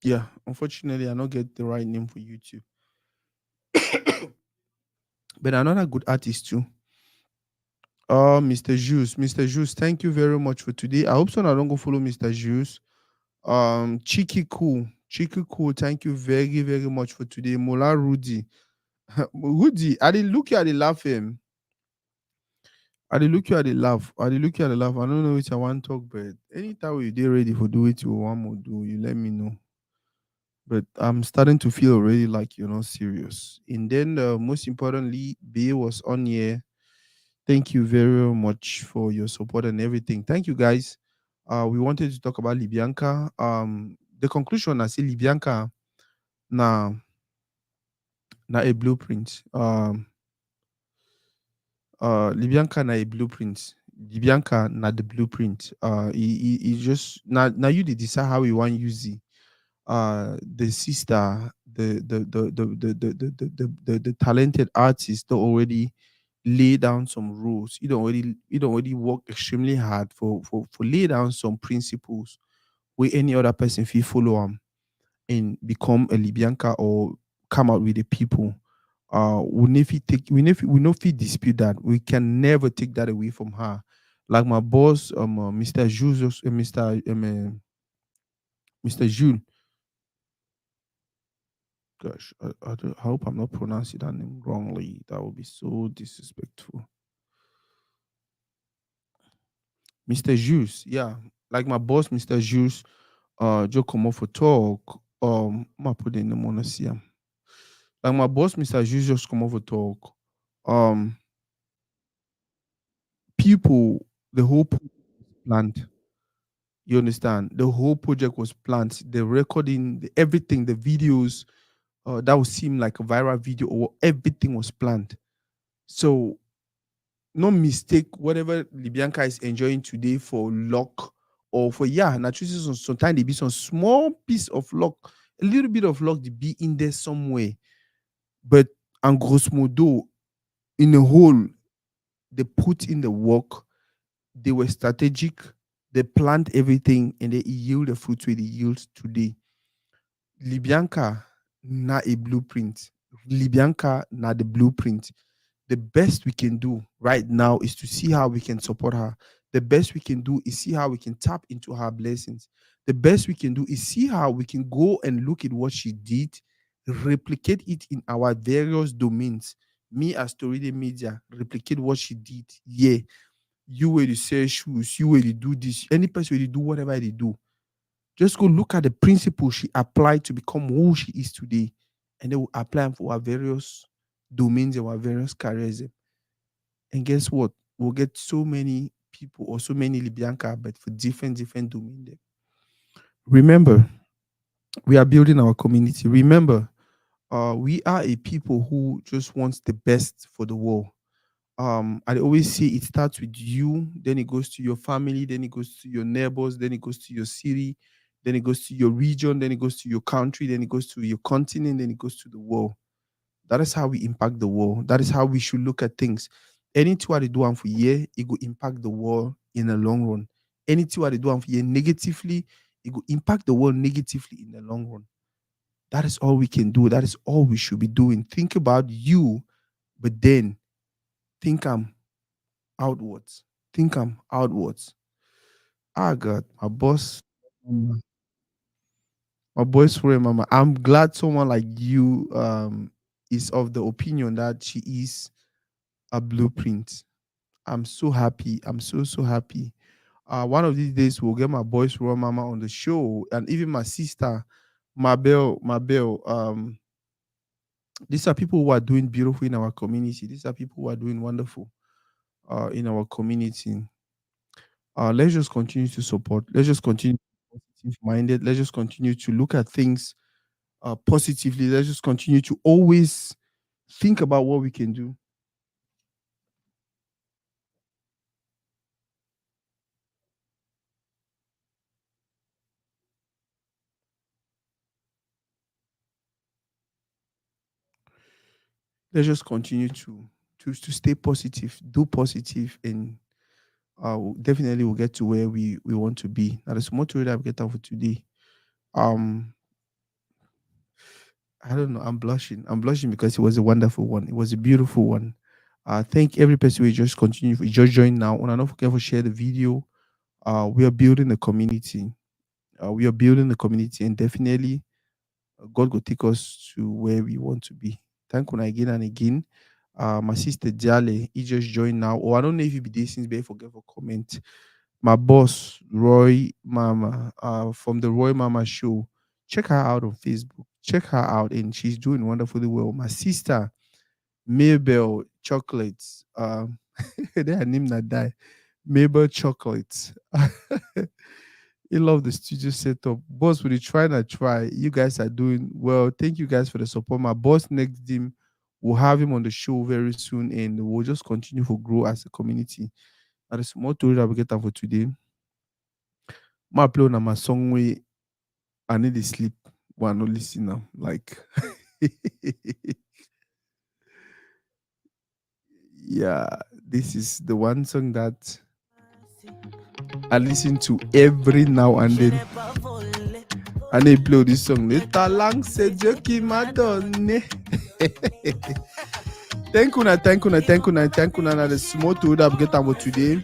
Yeah, unfortunately I not get the right name for YouTube. But another good artist too. Mr. Juice. Mr. Juice, thank you very much for today. I hope so I don't go follow Mr. Juice. Cheeky Cool. Cheeky Cool, thank you very, very much for today. Mola Rudy. Rudy, I did look at the laugh him. I dey look you at the laugh. I dey look you at the laugh. I don't know which I want talk, but anytime you dey ready for do it you want more do, you let me know. But I'm starting to feel already like you're not serious. And then most importantly, B was on here. Thank you very, very much for your support and everything. Thank you guys. We wanted to talk about Libianca. The conclusion I say Libianca na a blueprint. Libianca na a blueprint. Libianca na the blueprint. He just now you dey decide how you want use it. The sister, the talented artist that already lay down some rules. You don't already work extremely hard for lay down some principles where any other person feel follow them and become a Libianca or come out with the people. We no fit dispute that. We can never take that away from her. Like my boss, Mr. Jules, Mr. Jules, Gosh, I hope I'm not pronouncing that name wrongly. That would be so disrespectful. Mr. Juice, yeah, like my boss, Mr. Juice, just come off for talk. I put in the monosium. Like my boss, Mr. Juice, just come off for talk. Um, people, the whole planned. You understand? The whole project was planned. The recording, everything, the videos, that would seem like a viral video, or everything was planned. So no mistake, whatever Libianca is enjoying today for luck, or for, yeah, naturally sometimes there be some small piece of luck, a little bit of luck to be in there somewhere. But en grosso modo, in a whole, they put in the work, they were strategic, they planned everything, and they yield the fruits where they yield today. Libianca na a blueprint. Libianca na the blueprint. The best we can do right now is to see how we can support her. The best we can do is see how we can tap into her blessings. The best we can do is see how we can go and look at what she did, replicate it in our various domains. Me as Story Media, replicate what she did. Yeah, you will sell shoes, you will do this. Any person will do whatever they do. Just go look at the principles she applied to become who she is today, and they will apply them for our various domains and our various careers. And guess what? We'll get so many people, or so many Libianca, but for different domains. Remember, we are building our community. Remember, we are a people who just wants the best for the world. I always say it starts with you, then it goes to your family, then it goes to your neighbors, then it goes to your city, then it goes to your region, then it goes to your country, then it goes to your continent, then it goes to the world. That is how we impact the world. That is how we should look at things. Anything what they do for year, it will impact the world in the long run. Anything what they do for year negatively, it will impact the world negatively in the long run. That is all we can do. That is all we should be doing. Think about you, but then think outwards. Think outwards. Ah, God, my boss, my boy's friend, mama. I'm glad someone like you is of the opinion that she is a blueprint. I'm so happy. I'm so happy. One of these days we'll get my boys raw mama on the show, and even my sister, Mabel. These are people who are doing beautiful in our community. These are people who are doing wonderful in our community. Let's just continue to support. Let's just continue to be positive minded. Let's just continue to look at things positively. Let's just continue to always think about what we can do. Let's just continue to stay positive, do positive, and definitely we'll get to where we want to be. Now, the small story that we get out for today. Um, I don't know. I'm blushing. I'm blushing because it was a wonderful one. It was a beautiful one. Thank every person who just continue, just join now. And don't forget to share the video. We are building a community. We are building the community, and definitely God will take us to where we want to be. Thank you again and again. My sister Jale, he just joined now. Or I don't know if you be there since, but forget for comment. My boss, Roy Mama, from the Roy Mama show. Check her out on Facebook. Check her out, and she's doing wonderfully well. My sister, Mabel Chocolates. They are named that die. Mabel Chocolates. He love the studio setup. Boss, will you try and try? You guys are doing well. Thank you guys for the support. My boss next him will have him on the show very soon, and we'll just continue to grow as a community. That is more to that we get for today. My play on my song way. I need to sleep. But I not listen now. Like yeah, this is the one song that I listen to every now and then. And they play this song. Talang se Dieu qui m'a donné. Thank you, thank you, thank you, thank you. Now the small to that get about today.